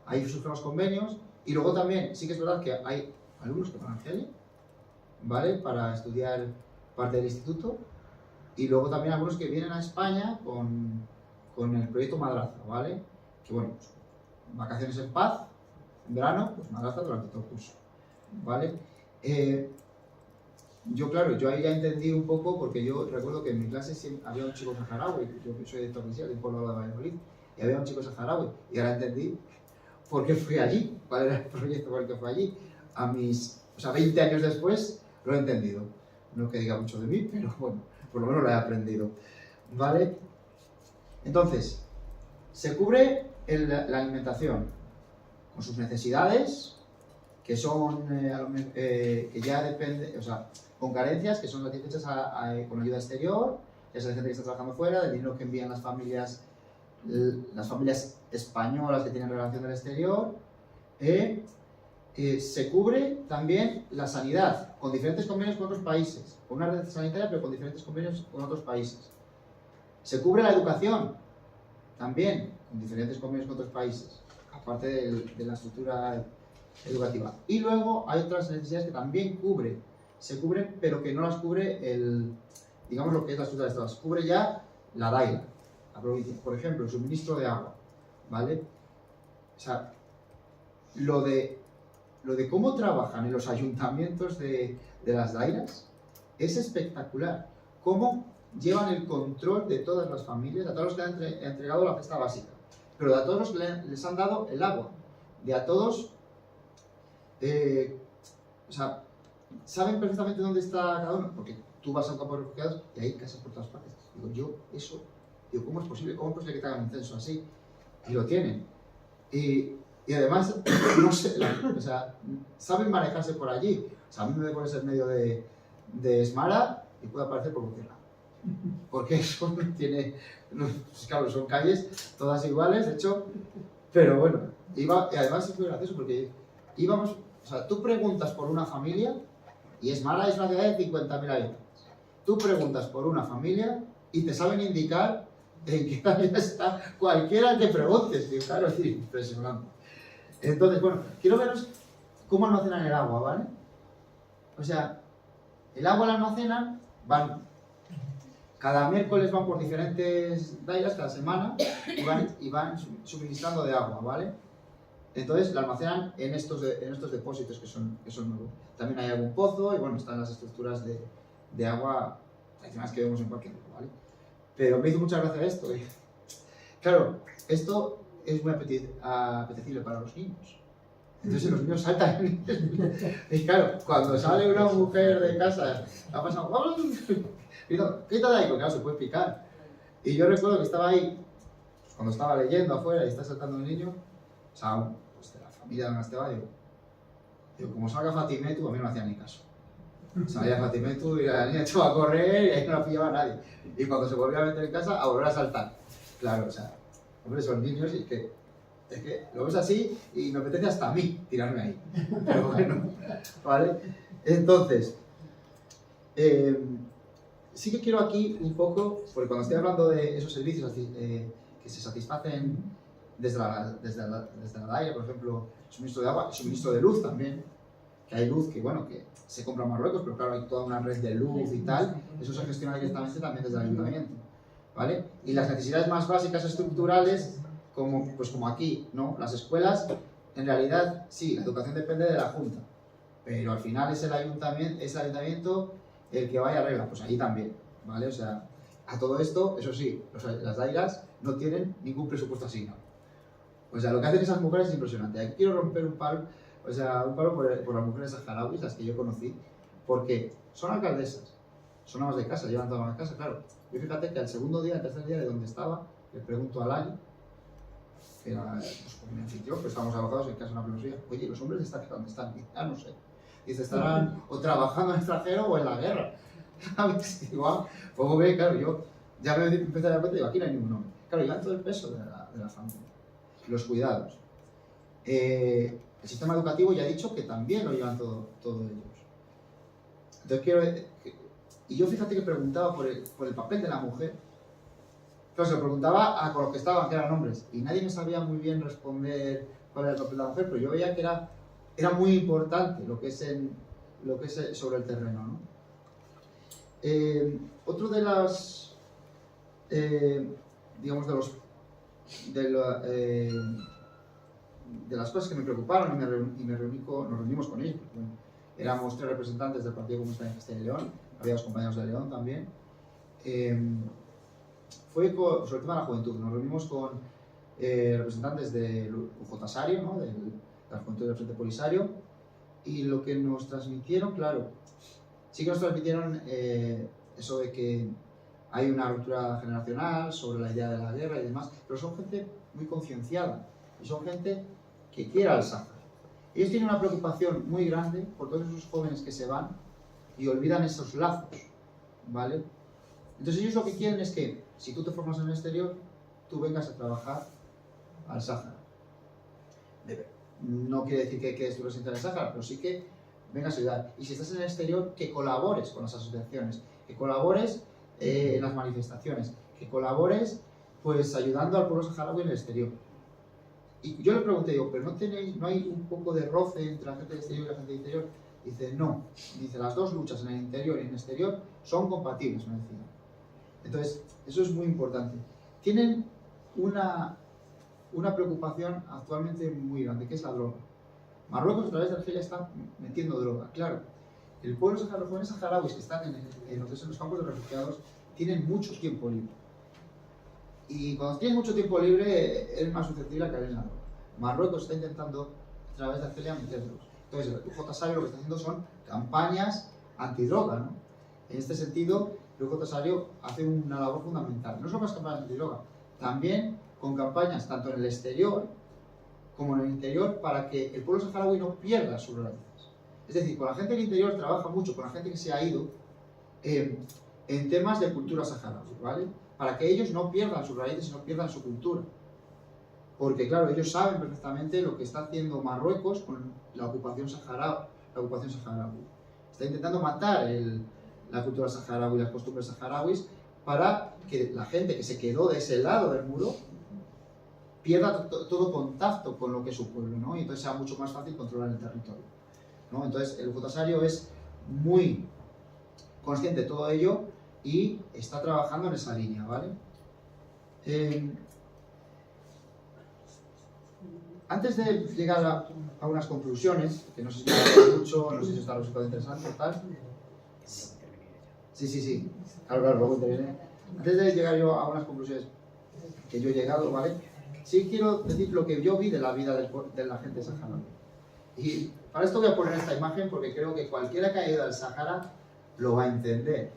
Ahí surgen los convenios. Y luego también, sí que es verdad que hay alumnos que van a Argelia, ¿vale? Para estudiar parte del instituto. Y luego también algunos que vienen a España con el proyecto Madraza, ¿vale? Que bueno, pues, vacaciones en paz, en verano, pues Madraza durante todo el curso, ¿vale? Yo ahí ya entendí un poco, porque yo recuerdo que en mi clase había un chico saharaui, yo soy de Tordesillas, de un pueblo de Valladolid, y había un chico saharaui, y ahora entendí por qué fui allí, cuál era el proyecto por el que fui allí. 20 años después lo he entendido. No que diga mucho de mí, pero bueno, por lo menos lo he aprendido, ¿vale? Entonces, se cubre la alimentación con sus necesidades, que son, que ya depende, o sea, con carencias, que son satisfechas con ayuda exterior, ya sea de gente que está trabajando fuera, del dinero que envían las familias españolas que tienen relación del exterior. Se cubre también la sanidad, con diferentes convenios con otros países, con una red sanitaria, pero con diferentes convenios con otros países. Se cubre la educación, también, con diferentes convenios con otros países, aparte de la estructura educativa. Y luego hay otras necesidades que también se cubren, pero que no las cubre digamos lo que es la estructura de Estado, se cubre ya la DAIRA, la provincia. Por ejemplo, el suministro de agua, ¿vale? O sea, lo de cómo trabajan en los ayuntamientos de las dairas es espectacular. Cómo llevan el control de todas las familias, a todos los que han entregado la cesta básica, pero de a todos los que les han dado el agua, de a todos, o sea, saben perfectamente dónde está cada uno, porque tú vas a un campo de refugiados y hay casas por todas partes. Digo, ¿cómo es posible? ¿Cómo es posible que te hagan un censo así? Y lo tienen. Y además, no sé, o sea, saben manejarse por allí. O sea, a mí me pones en medio de Esmara y puede aparecer por cualquier lado. Porque eso no tiene... pues claro, son calles todas iguales, de hecho, pero bueno. Y además es muy gracioso porque íbamos... O sea, tú preguntas por una familia y Esmara es una ciudad de 50.000 habitantes. Tú preguntas por una familia y te saben indicar en qué área está cualquiera que preguntes. Y claro, es impresionante. Entonces, bueno, quiero veros cómo almacenan el agua, ¿vale? O sea, el agua la almacenan, cada miércoles van por diferentes dairas, cada semana, y van suministrando de agua, ¿vale? Entonces la almacenan en estos depósitos que son nuevos. También hay algún pozo y bueno, están las estructuras de agua tradicionales que vemos en cualquier lugar, ¿vale? Pero me hizo mucha gracia esto. Claro, esto es muy apetecible para los niños. Entonces los niños saltan. Y claro, cuando sale una mujer de casa, ha pasado, quítate de ahí, porque claro, se puede picar. Y yo recuerdo que estaba ahí, cuando estaba leyendo afuera y está saltando un niño, o sea, pues de la familia donde estaba, digo, como salga Fatimetu, a mí no me hacía ni caso. Salía Fatimetu y la niña echaba a correr y ahí no la pillaba nadie. Y cuando se volvía a meter en casa, a volver a saltar. Claro, o sea, hombre, son niños y es que lo ves así y me apetece hasta a mí tirarme ahí. Pero bueno, ¿vale? Entonces, sí que quiero aquí un poco, porque cuando estoy hablando de esos servicios que se satisfacen desde la DAIRA, por ejemplo, suministro de agua, suministro de luz también, que hay luz que, bueno, que se compra en Marruecos, pero claro, hay toda una red de luz y tal, eso se gestiona directamente también desde el ayuntamiento, ¿vale? Y las necesidades más básicas estructurales, como aquí, ¿no? Las escuelas, en realidad, sí, la educación depende de la Junta, pero al final es el ayuntamiento el que vaya a regla, pues allí también, ¿vale? O sea, a todo esto, eso sí, las dairas no tienen ningún presupuesto asignado. O sea, lo que hacen esas mujeres es impresionante. Aquí quiero romper O sea, un palo por las mujeres saharauis, las que yo conocí, porque son alcaldesas, son amas de casa, llevan toda la casa, claro. Y fíjate que al segundo día, al tercer día de donde estaba, le pregunto a Lali, que era pues, mi anfitrión, pero estábamos alojados en casa de una prima suya, oye, ¿los hombres están dónde están? Dice, ah, no sé. Dice, estarán o trabajando en el extranjero o en la guerra. ¿Sabes? Y digo, ah, pues muy bien, claro, yo ya me empecé a dar cuenta y digo, aquí no hay ningún hombre. Claro, llevan todo el peso de la familia, los cuidados. El sistema educativo ya he dicho que también lo llevan todos ellos. Entonces y yo fíjate que preguntaba por el papel de la mujer. Claro, se lo preguntaba con los que estaban, que eran hombres, y nadie me sabía muy bien responder cuál era el papel de la mujer, pero yo veía que era muy importante lo que es sobre el terreno, ¿no? Otro de las, digamos, de las cosas que me preocuparon y nos reunimos con ellos, porque, bueno, éramos 3 representantes del Partido Comunista de Castilla y León, había 2 compañeros de León también, fue sobre el tema de la juventud. Nos reunimos con representantes del UJ Sario, ¿no? de la Juventud del Frente Polisario, y lo que nos transmitieron, claro, sí que nos transmitieron eso de que hay una ruptura generacional sobre la idea de la guerra y demás, pero son gente muy concienciada y son gente que quiere al Sáhara. Ellos tienen una preocupación muy grande por todos esos jóvenes que se van y olvidan esos lazos, ¿vale? Entonces ellos lo que quieren es que, si tú te formas en el exterior, tú vengas a trabajar al Sáhara. No quiere decir que quedes tú residente en el Sáhara, pero sí que vengas a ayudar. Y si estás en el exterior, que colabores con las asociaciones, que colabores en las manifestaciones, que colabores pues ayudando al pueblo saharaui en el exterior. Y yo le pregunté, digo, ¿pero no hay un poco de roce entre la gente del exterior y la gente del interior? Dice, no. Dice, las dos luchas en el interior y en el exterior son compatibles, me decía. Entonces, eso es muy importante. Tienen una preocupación actualmente muy grande, que es la droga. Marruecos, a través de Argelia, está metiendo droga. Claro, el pueblo saharaui, los jóvenes saharauis que están en los campos de refugiados tienen mucho tiempo libre. Y cuando tienes mucho tiempo libre, eres más susceptible a caer en la droga. Marruecos está intentando, a través de Argelia, meter drogas. Entonces, el UJ Sario lo que está haciendo son campañas antidroga, ¿no? En este sentido, el UJ Sario hace una labor fundamental. No solo con las campañas antidroga, también con campañas tanto en el exterior como en el interior para que el pueblo saharaui no pierda sus raíces. Es decir, con la gente del interior trabaja mucho, con la gente que se ha ido en temas de cultura saharaui, ¿vale? Para que ellos no pierdan sus raíces y no pierdan su cultura. Porque, claro, ellos saben perfectamente lo que está haciendo Marruecos con la ocupación saharaui. Está intentando matar la cultura saharaui y las costumbres saharauis para que la gente que se quedó de ese lado del muro pierda todo contacto con lo que es su pueblo, ¿no? Y entonces sea mucho más fácil controlar el territorio, ¿no? Entonces, el UJ Sario es muy consciente de todo ello y está trabajando en esa línea, ¿vale? Antes de llegar a unas conclusiones, que no sé si me ha mucho, no sé si está resultado interesante o tal. Sí. Claro, luego interviene. Antes de llegar yo a unas conclusiones que yo he llegado, ¿vale? Sí quiero decir lo que yo vi de la vida de la gente saharaui. Y para esto voy a poner esta imagen porque creo que cualquiera que haya ido al Sahara lo va a entender.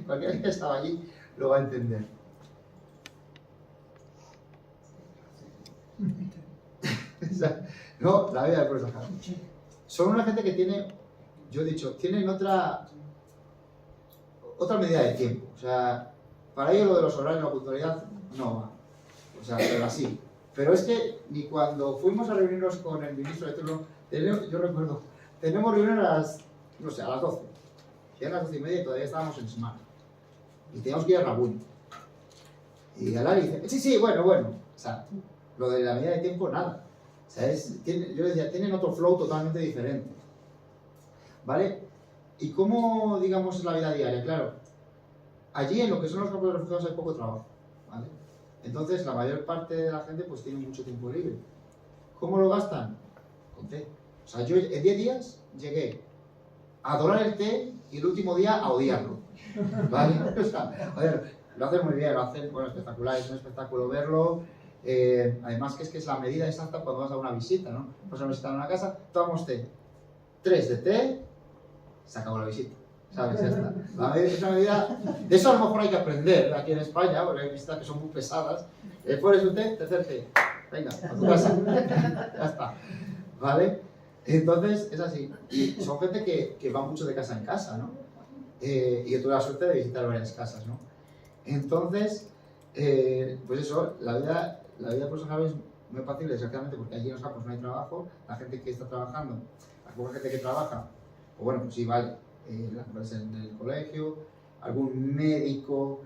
Cualquiera que estaba allí lo va a entender. No, la vida del pueblo saharaui. Son una gente que tiene, yo he dicho, tienen otra medida de tiempo. O sea, para ellos lo de los horarios y la puntualidad no va. O sea, pero así. Pero es que ni cuando fuimos a reunirnos con el ministro de turno, yo recuerdo, tenemos reunión a las 12. Y a las 12:30 y todavía estábamos en semana. Y teníamos que ir a Rabuni. Y Alari dice, sí, bueno. O sea, lo de la medida de tiempo, nada. O sea, yo decía, tienen otro flow totalmente diferente. ¿Vale? ¿Y cómo, digamos, es la vida diaria? Claro, allí en lo que son los campos de refugiados hay poco trabajo. ¿Vale? Entonces, la mayor parte de la gente pues tiene mucho tiempo libre. ¿Cómo lo gastan? Con té. O sea, yo en 10 días llegué a adorar el té y el último día a odiarlo. ¿Vale? O sea, a ver, lo hacen muy bien, lo hacen, bueno, espectacular, es un espectáculo verlo Además que es la medida exacta cuando vas a una visita, ¿no? Vas a una visita a una casa, tomamos té. 3 de té, se acabó la visita. ¿Sabes? Ya está. Es una medida... De eso a lo mejor hay que aprender aquí en España, porque hay visitas que son muy pesadas. Pones un té, tercer té. Venga, a tu casa. Ya está. ¿Vale? Entonces, es así. Y son gente que va mucho de casa en casa, ¿no? Y yo tuve la suerte de visitar varias casas, ¿no? Entonces, pues eso, la vida de Pueblos Saharauis es muy fácil, desgraciadamente, porque allí en los campos no hay trabajo. La gente que está trabajando, la poca gente que trabaja, pues bueno, pues sí, vale, las mujeres en el colegio, algún médico,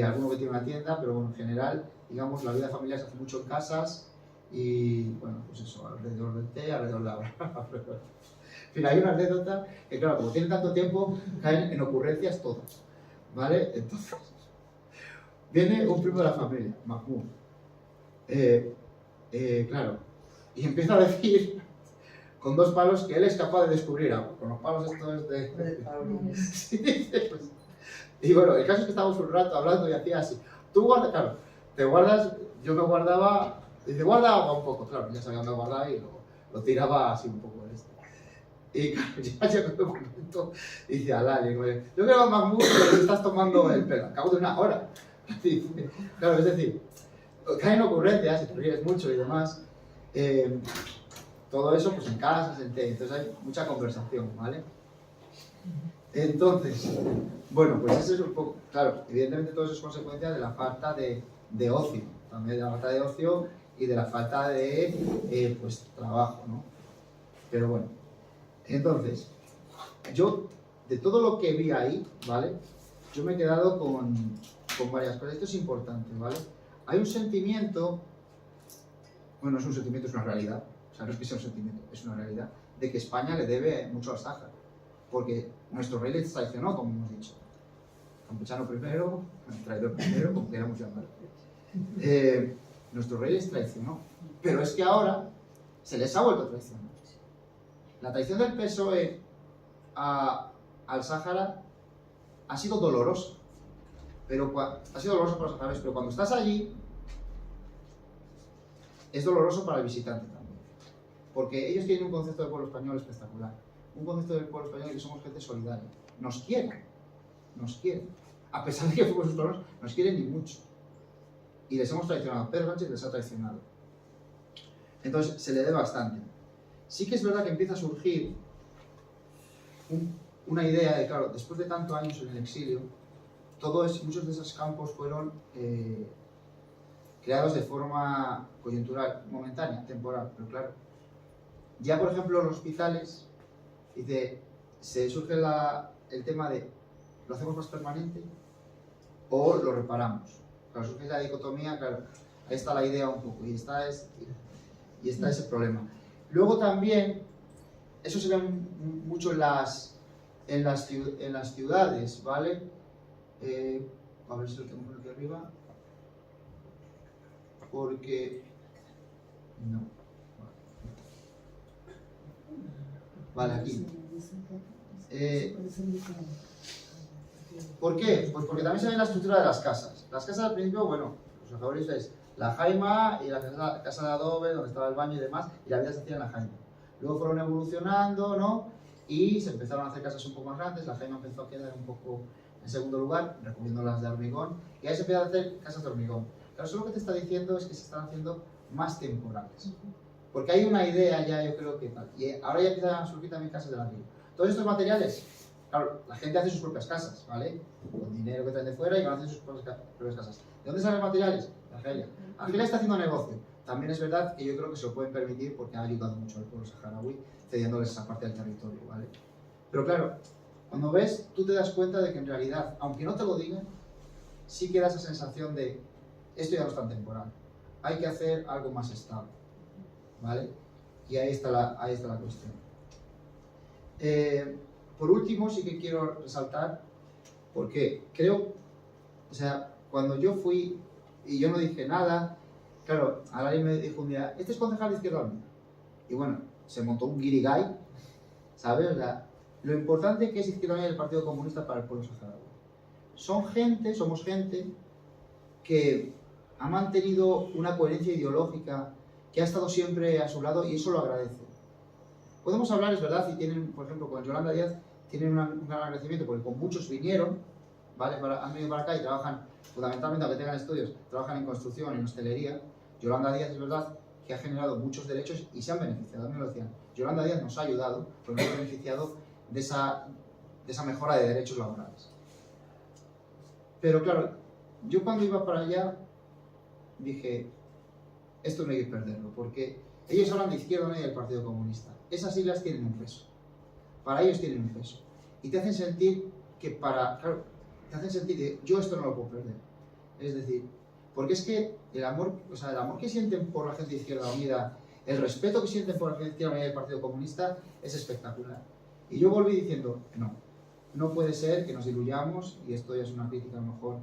alguno que tiene una tienda, pero bueno, en general, digamos, la vida familiar se hace mucho en casas y, bueno, pues eso, alrededor del té, alrededor de la hora. En fin, hay una anécdota que, claro, como tienen tanto tiempo, caen en ocurrencias todas, ¿vale? Entonces, viene un primo de la familia, Mahmoud, claro, y empieza a decir con 2 palos que él es capaz de descubrir algo, con los palos estos de... Sí, pues. Y bueno, el caso es que estábamos un rato hablando y hacía así, tú guardas, claro, te guardas, yo me guardaba, dice, guarda agua un poco, claro, ya sabía dónde guardar y lo tiraba así un poco de esto. Y claro, ya llegó el momento, dice Alali, yo creo que Mahmoud te estás tomando el pelo, al cabo de una hora. Dice, claro, es decir, caen ocurrencias, y te ríes mucho y demás. Todo eso pues en casas, entonces hay mucha conversación, ¿vale? Entonces, bueno, pues eso es un poco, claro, evidentemente todo eso es consecuencia de la falta de ocio, también de la falta de ocio y de la falta de, pues, trabajo, ¿no? Pero bueno, entonces, yo, de todo lo que vi ahí, ¿vale? Yo me he quedado con varias cosas, esto es importante, ¿vale? Hay un sentimiento, bueno, no es un sentimiento, es una realidad, o sea, no es que sea un sentimiento, es una realidad, de que España le debe mucho al Sáhara, porque nuestro rey les traicionó, como hemos dicho. Campechano primero, traidor primero, como queramos llamarlo. Nuestro rey les traicionó, pero es que ahora se les ha vuelto a traicionar. La traición del PSOE al Sáhara ha sido dolorosa, pero ha sido doloroso para los saharauis, pero cuando estás allí es doloroso para el visitante también, porque ellos tienen un concepto de pueblo español espectacular, un concepto del pueblo español que somos gente solidaria, nos quieren, a pesar de que fuimos sus pueblos, nos quieren y mucho, y les hemos traicionado, Pedro Sánchez les ha traicionado, entonces se le debe bastante. Sí que es verdad que empieza a surgir una idea de, claro, después de tantos años en el exilio, muchos de esos campos fueron creados de forma coyuntural, momentánea, temporal, pero claro, ya por ejemplo los hospitales, se surge el tema de, ¿lo hacemos más permanente o lo reparamos? Claro, surge la dicotomía, claro, ahí está la idea un poco, y está ese problema. Luego también, eso se ve mucho en las ciudades, ¿vale? A ver si lo tengo por aquí arriba. Porque... no. Vale, aquí. ¿Por qué? Pues porque también se ve en la estructura de las casas. Las casas al principio, bueno, los saharauis es la jaima y la casa de adobe, donde estaba el baño y demás, y la vida se hacía en la jaima. Luego fueron evolucionando, ¿no? Y se empezaron a hacer casas un poco más grandes, la jaima empezó a quedar un poco en segundo lugar, recogiendo las de hormigón, y ahí se empezaron a hacer casas de hormigón. Claro, eso lo que te está diciendo es que se están haciendo más temporales. Porque hay una idea ya, yo creo que tal. Y ahora ya empiezan a surgir también casas de ladrillo. Todos estos materiales, claro, la gente hace sus propias casas, ¿vale? Con dinero que traen de fuera y van a hacer sus propias casas. ¿De dónde salen los materiales? De Argelia. Argelia está haciendo negocio. También es verdad que yo creo que se lo pueden permitir porque ha ayudado mucho al pueblo saharaui, cediéndoles esa parte del territorio, ¿vale? Pero claro, cuando ves, tú te das cuenta de que en realidad, aunque no te lo digan, sí queda esa sensación de esto ya no es tan temporal. Hay que hacer algo más estable, ¿vale? Y ahí está la cuestión. Por último, sí que quiero resaltar, porque creo, o sea, cuando yo fui y yo no dije nada, claro, Alali me dijo un día, este es concejal de Izquierda Unida. Y bueno, se montó un guirigay, ¿sabes? O sea, lo importante que es Izquierda Unida y el Partido Comunista para el pueblo saharaui. Somos gente que ha mantenido una coherencia ideológica, que ha estado siempre a su lado y eso lo agradece. Podemos hablar, es verdad, y tienen, por ejemplo, con Yolanda Díaz, tienen un gran agradecimiento porque con muchos vinieron, ¿vale? Han venido para acá y trabajan, fundamentalmente, aunque tengan estudios, trabajan en construcción, en hostelería. Yolanda Díaz, es verdad, que ha generado muchos derechos y se han beneficiado, a mí me lo decían. Yolanda Díaz nos ha ayudado, porque nos ha beneficiado de esa mejora de derechos laborales. Pero claro, yo cuando iba para allá, dije, esto no hay que perderlo, porque ellos hablan de Izquierda Unida y del Partido Comunista. Esas siglas tienen un peso. Para ellos tienen un peso. Y te hacen sentir que claro, te hacen sentir que yo esto no lo puedo perder. Es decir, porque es que el amor que sienten por la gente de Izquierda Unida, el respeto que sienten por la gente de Izquierda Unida y del Partido Comunista es espectacular. Y yo volví diciendo, no puede ser que nos diluyamos, y esto ya es una crítica a lo mejor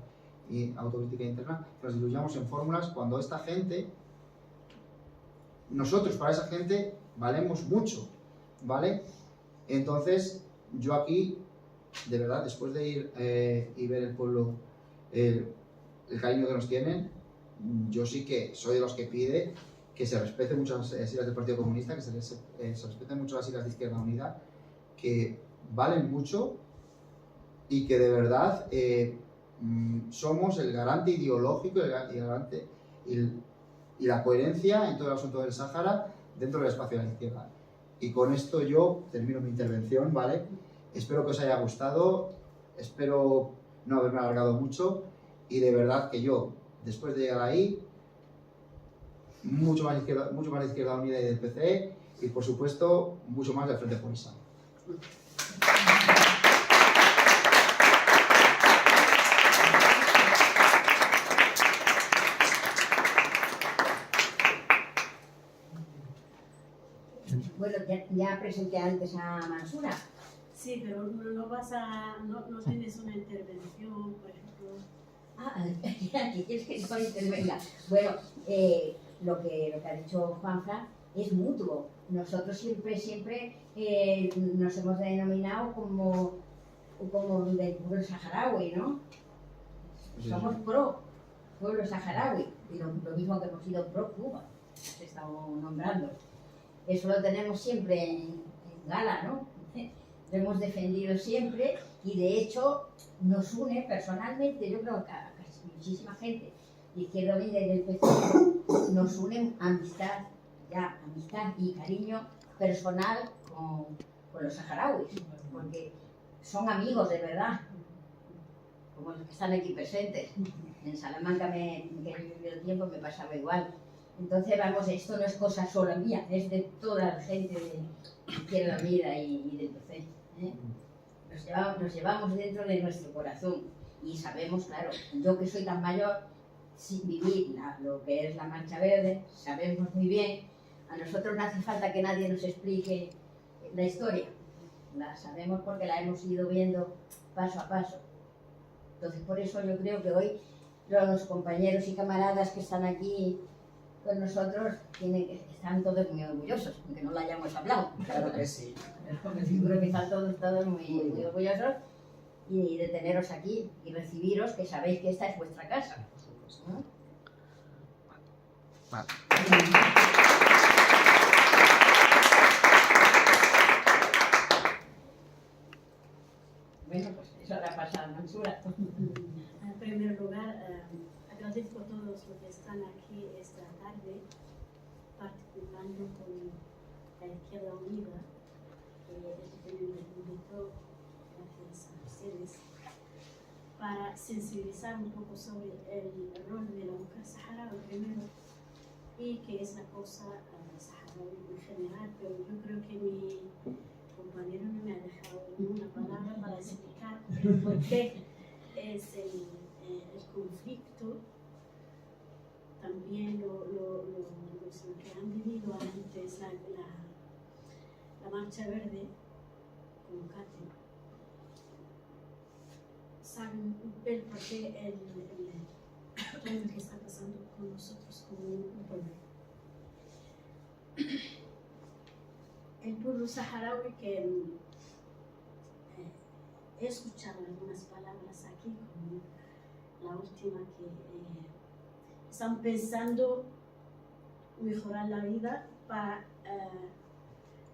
y autocrítica interna, que nos diluyamos en fórmulas cuando esta gente, nosotros para esa gente valemos mucho, ¿vale? Entonces, yo aquí, de verdad, después de ir y ver el pueblo, el cariño que nos tienen, yo sí que soy de los que pide que se respeten mucho las siglas del Partido Comunista, que se respeten mucho las siglas de Izquierda Unida, que valen mucho y que de verdad somos el garante ideológico y la coherencia en todo el asunto del Sáhara dentro del espacio de la izquierda. Y con esto yo termino mi intervención, ¿vale? Espero que os haya gustado, espero no haberme alargado mucho y de verdad que yo, después de llegar ahí, mucho más de Izquierda Unida y del PCE y por supuesto mucho más del Frente Polisario. Bueno, ya presenté antes a Mansura. Sí, pero no tienes una intervención, por ejemplo. ¿Qué quieres que yo intervenga? Bueno, lo que ha dicho Juanfran es mutuo. Nosotros siempre nos hemos denominado como del pueblo saharaui, ¿no? Sí. Somos pro pueblo saharaui, y lo mismo que hemos sido pro Cuba, se estamos nombrando. Eso lo tenemos siempre en gala, ¿no? Lo hemos defendido siempre y de hecho nos une personalmente, yo creo que a casi muchísima gente de Izquierda Unida y del PC, nos une amistad y cariño personal con los saharauis, porque son amigos de verdad, como los que están aquí presentes. En Salamanca, que he vivido tiempo, me pasaba igual. Entonces, vamos, esto no es cosa sola mía, es de toda la gente de Izquierda Unida y del PC. Nos llevamos dentro de nuestro corazón y sabemos, claro, yo que soy tan mayor, sin vivir lo que es la Marcha Verde, sabemos muy bien, a nosotros no hace falta que nadie nos explique la historia, la sabemos porque la hemos ido viendo paso a paso. Entonces, por eso yo creo que hoy los compañeros y camaradas que están aquí con nosotros están todos muy orgullosos, aunque no lo hayamos hablado. Claro que sí. Seguro que están todos muy orgullosos y de teneros aquí y recibiros, que sabéis que esta es vuestra casa. ¿No? Vale. Bueno, pues eso ahora pasa a Mansura. En primer lugar, agradezco a todos los que están aquí esta tarde participando con la Izquierda Unida. Que me invitó, gracias a ustedes, para sensibilizar un poco sobre el rol de la mujer saharaui primero y qué es la cosa saharaui en general, pero yo creo que mi compañero no me ha dejado ninguna palabra para explicar por qué es el conflicto, también lo que han vivido antes la Marcha Verde con Katy. Saben ver por qué todo lo que está pasando con nosotros como un pueblo. El pueblo saharaui que he escuchado algunas palabras aquí, como la última que están pensando mejorar la vida para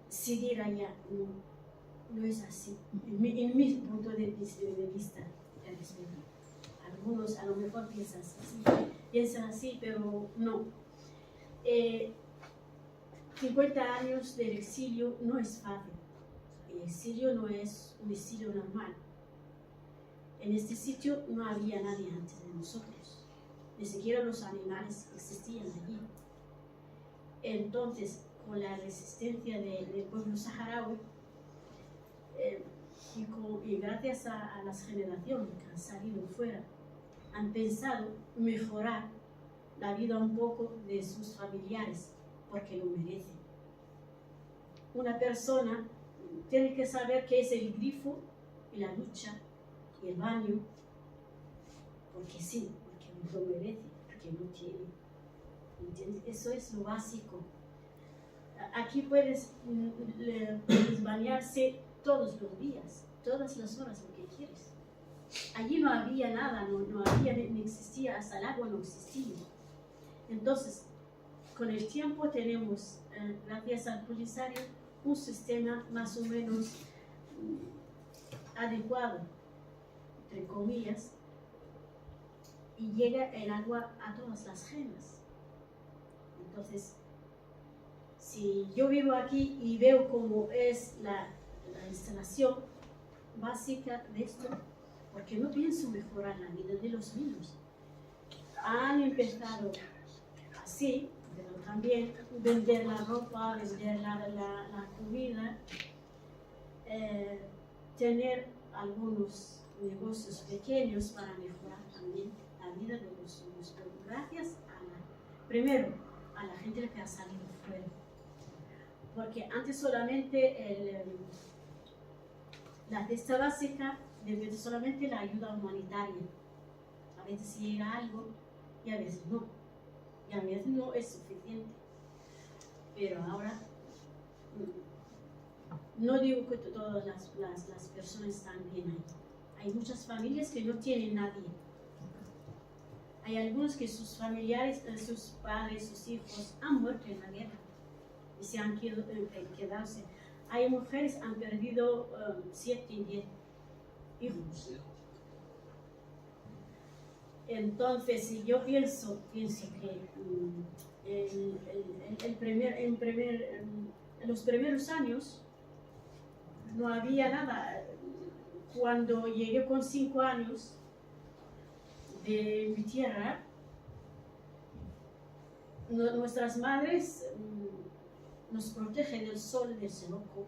seguir allá. No es así, en mi punto de vista al respecto. Algunos a lo mejor piensan así, pero no. 50 años del exilio no es fácil. El exilio no es un exilio normal. En este sitio no había nadie antes de nosotros. Ni siquiera los animales existían allí. Entonces, con la resistencia del pueblo saharaui, y gracias a las generaciones que han salido fuera, han pensado mejorar la vida un poco de sus familiares, porque lo merecen. Una persona tiene que saber qué es el grifo y la ducha y el baño, porque sí, porque lo merece, porque no tiene. ¿Entiendes? Eso es lo básico. Aquí puedes bañarse todos los días, todas las horas, lo que quieres. Allí no había nada, no había ni existía, hasta el agua no existía. Entonces, con el tiempo tenemos, gracias al Polisario, un sistema más o menos adecuado, entre comillas, y llega el agua a todas las gemas. Entonces, si yo vivo aquí y veo cómo es la instalación básica de esto, porque no pienso mejorar la vida de los niños. Han empezado así, pero también vender la ropa, vender la comida, tener algunos negocios pequeños para mejorar también la vida de los niños. Pero gracias primero a la gente que ha salido fuera. Porque antes solamente la cesta básica depende solamente de la ayuda humanitaria. A veces llega algo y a veces no. Y a veces no es suficiente. Pero ahora, no digo que todas las personas están bien ahí. Hay muchas familias que no tienen nadie. Hay algunos que sus familiares, sus padres, sus hijos han muerto en la guerra y se han quedarse. Hay mujeres que han perdido 7 y 10 hijos. Entonces, si yo pienso que en los primeros años no había nada. Cuando llegué con 5 años de mi tierra, nuestras madres nos protegen del sol del Senoco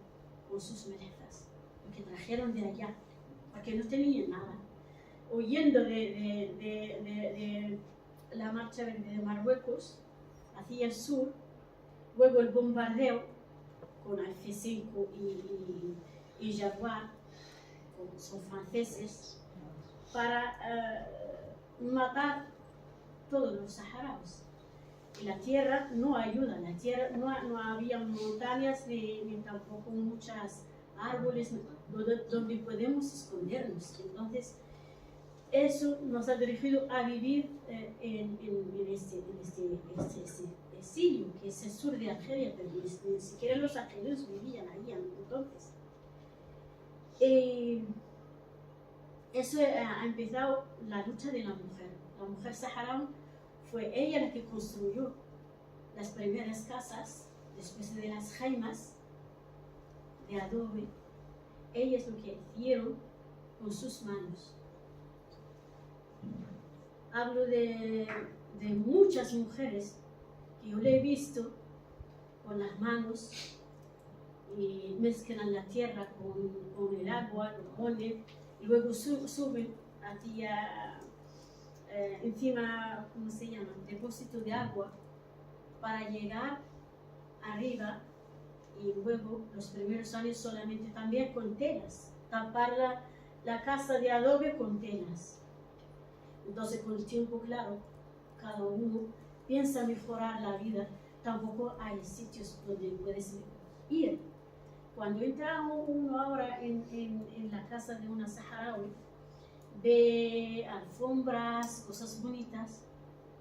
con sus merezas, porque trajeron de allá, porque no tenían nada. Huyendo de la marcha de Marruecos hacia el sur, luego el bombardeo con F-5 y Jaguar, son franceses, para matar todos los saharauis. Y la tierra no ayuda, la tierra no había montañas ni tampoco muchos árboles donde podemos escondernos. Entonces, eso nos ha dirigido a vivir en este exilio, que es el sur de Argelia, pero ni siquiera los argelinos vivían ahí entonces. Eso ha empezado la lucha de la mujer. La mujer saharaui fue ella la que construyó las primeras casas después de las jaimas de adobe. Ellas lo que hicieron con sus manos. Hablo de muchas mujeres que yo le he visto con las manos y mezclan la tierra con el agua, lo ponen y luego suben hacia encima, ¿cómo se llama? Depósito de agua para llegar arriba, y luego los primeros años solamente también con telas, tapar la casa de adobe con telas. Entonces con el tiempo, claro, cada uno piensa mejorar la vida. Tampoco hay sitios donde puedes ir. Cuando entra uno ahora en la casa de una saharaui, ve alfombras, cosas bonitas,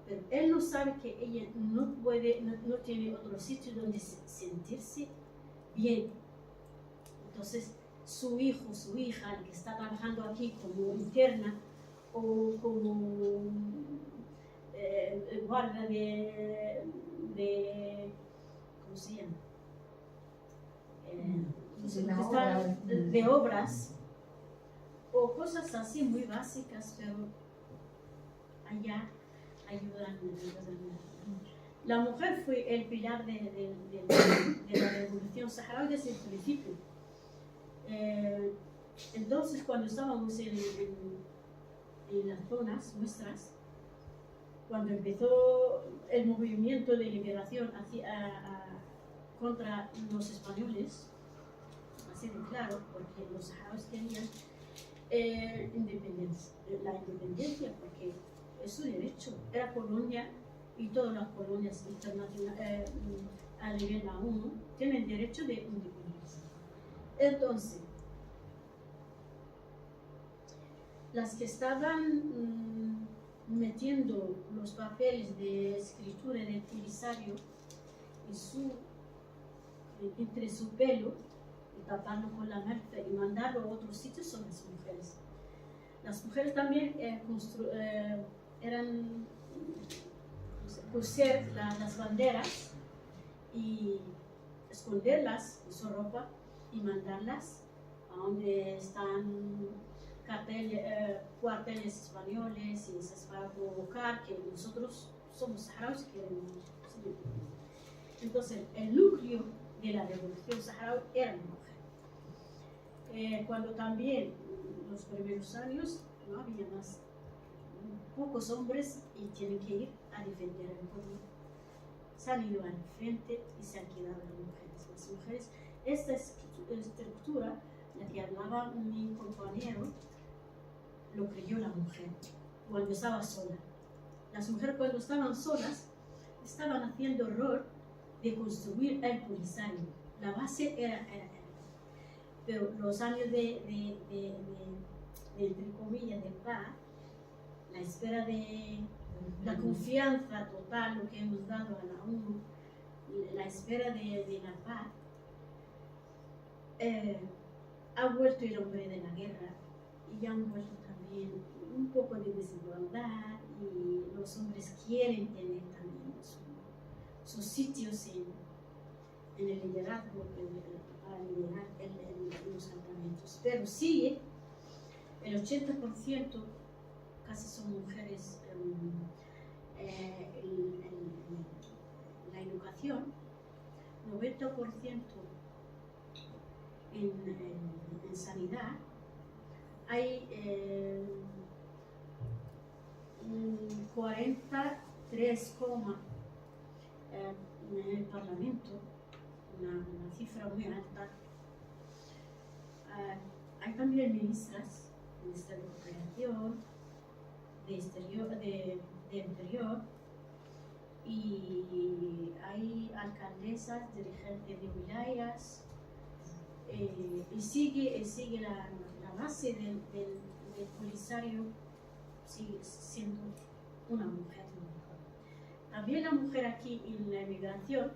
pero él no sabe que ella no puede, no tiene otro sitio donde sentirse bien. Entonces, su hijo, su hija, el que está trabajando aquí como interna o como guardia de ¿cómo se llama? De obras o cosas así muy básicas, pero allá ayudan. La mujer fue el pilar de la revolución saharaui desde el principio. Entonces, cuando estábamos en las zonas nuestras, cuando empezó el movimiento de liberación contra los españoles, así de claro, porque los saharauis querían la independencia, porque es su derecho, era colonia y todas las colonias internacionales a nivel de la ONU tienen derecho de independencia. Entonces, las que estaban metiendo los papeles de escritura del Polisario entre su pelo, y taparlo con la malta y mandarlo a otros sitios son las mujeres. Las mujeres también eran coser las banderas y esconderlas en su ropa y mandarlas a donde están cuarteles españoles y esas para provocar que nosotros somos saharauis que queremos. Entonces, el núcleo de la revolución saharaui era la mujer. Cuando también los primeros años no había más, pocos hombres y tienen que ir a defender el pueblo. Se han ido al frente y se han quedado las mujeres. Las mujeres, esta estructura, la que hablaba mi compañero, lo creyó la mujer cuando estaba sola. Las mujeres cuando estaban solas estaban haciendo error de construir el Polisario. La base era pero los años de entre comillas, de paz, la espera de la confianza total, lo que hemos dado a la ONU, la espera de la paz, ha vuelto el hombre de la guerra y han vuelto también un poco de desigualdad y los hombres quieren tener también sus sitios en el liderazgo para liderar los campamentos. Pero sigue, el 80% casi son mujeres la educación, 90% en sanidad, hay 43, en el Parlamento, una cifra muy alta. Hay también ministras, ministra de Cooperación, de Interior, y hay alcaldesas, dirigentes de wilayas, y sigue la base del Polisario, sigue siendo una mujer. También la mujer aquí en la emigración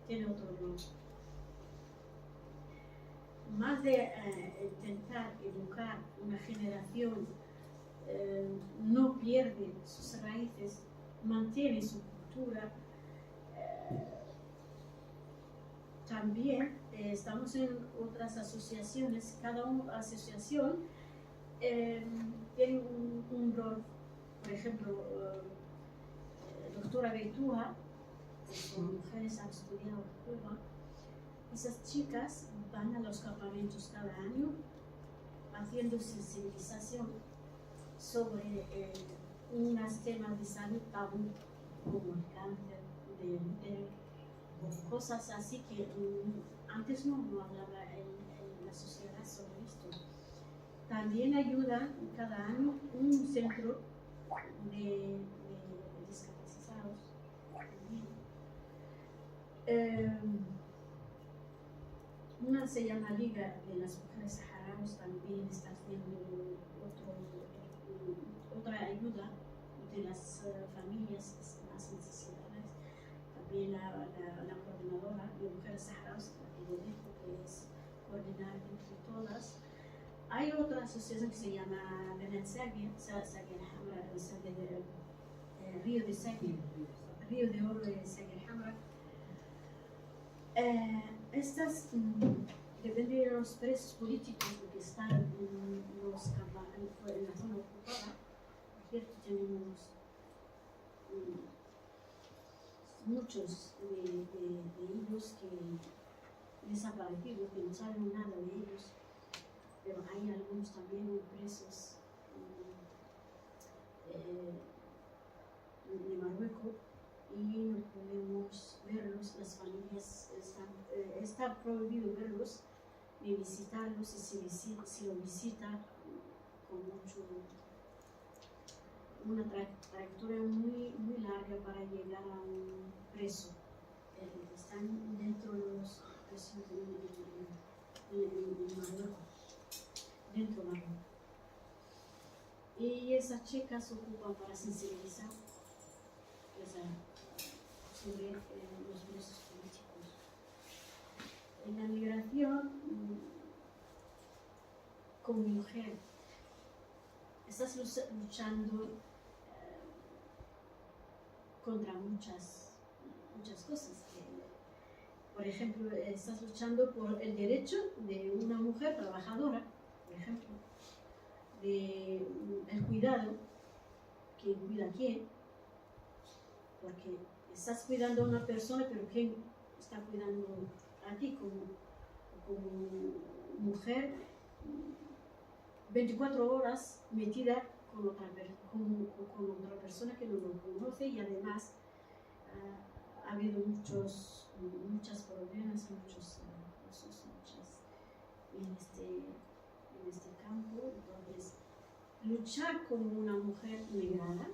tiene otro rol. Más de intentar educar una generación, no pierde sus raíces, mantiene su cultura. También estamos en otras asociaciones, cada asociación tiene un rol. Por ejemplo, doctora Beitúa, con mujeres han estudiado en Cuba. Esas chicas van a los campamentos cada año haciendo sensibilización sobre unos temas de salud tabú como el cáncer, cosas así que antes no hablaba en la sociedad sobre esto. También ayudan cada año un centro de discapacitados. Una se llama Liga de las Mujeres Saharauis, también está haciendo otra ayuda de las familias las necesidades. También la coordinadora de mujeres saharauis, la que yo dejo, que es coordinar entre todas. Hay otra asociación que se llama Benet Sagia Hamra, Río de Sagia, Río de Oro de Sagia Hamra. Estas dependen de los presos políticos que están en la zona ocupada. Por cierto, tenemos muchos de ellos que desaparecidos, que no saben nada de ellos, pero hay algunos también presos de Marruecos y no podemos verlos, las familias está prohibido verlos ni visitarlos, y si lo visitan con una trayectoria muy larga para llegar a un preso. Están dentro de los presos en Marruecos, dentro de Marruecos. Y esas chicas se ocupan para sensibilizar sobre los presos políticos. En la migración, como mujer, estás luchando contra muchas cosas. Por ejemplo, estás luchando por el derecho de una mujer trabajadora, por ejemplo, el cuidado, quién cuida a quién, porque estás cuidando a una persona, pero ¿quién está cuidando a ti como mujer? 24 horas metida con otra persona que no lo conoce, y además ha habido muchos problemas, muchos en este campo. Entonces, luchar como una mujer migrada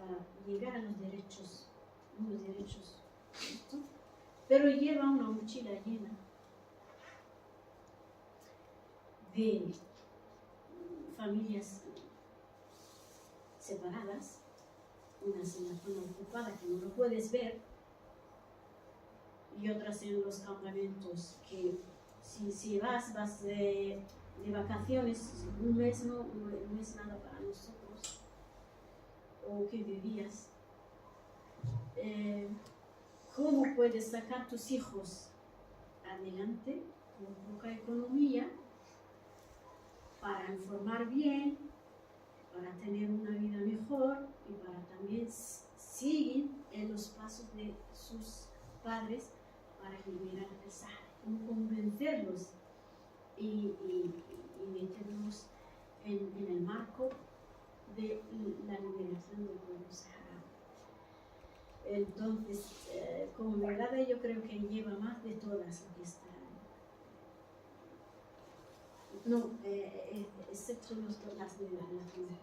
para llegar a los derechos, ¿no? Pero lleva una mochila llena de familias separadas, unas en la zona ocupada que no lo puedes ver, y otras en los campamentos que si vas de vacaciones, un mes no es nada para nosotros, o que vivías. ¿Cómo puedes sacar tus hijos adelante con poca economía, para informar bien, para tener una vida mejor y para también seguir en los pasos de sus padres para liberar el Sahara? ¿Cómo convencerlos y meterlos en el marco de la liberación del pueblo saharaui? Entonces, como verdad, yo creo que lleva más de todas lo que está. No, excepto las de la zona.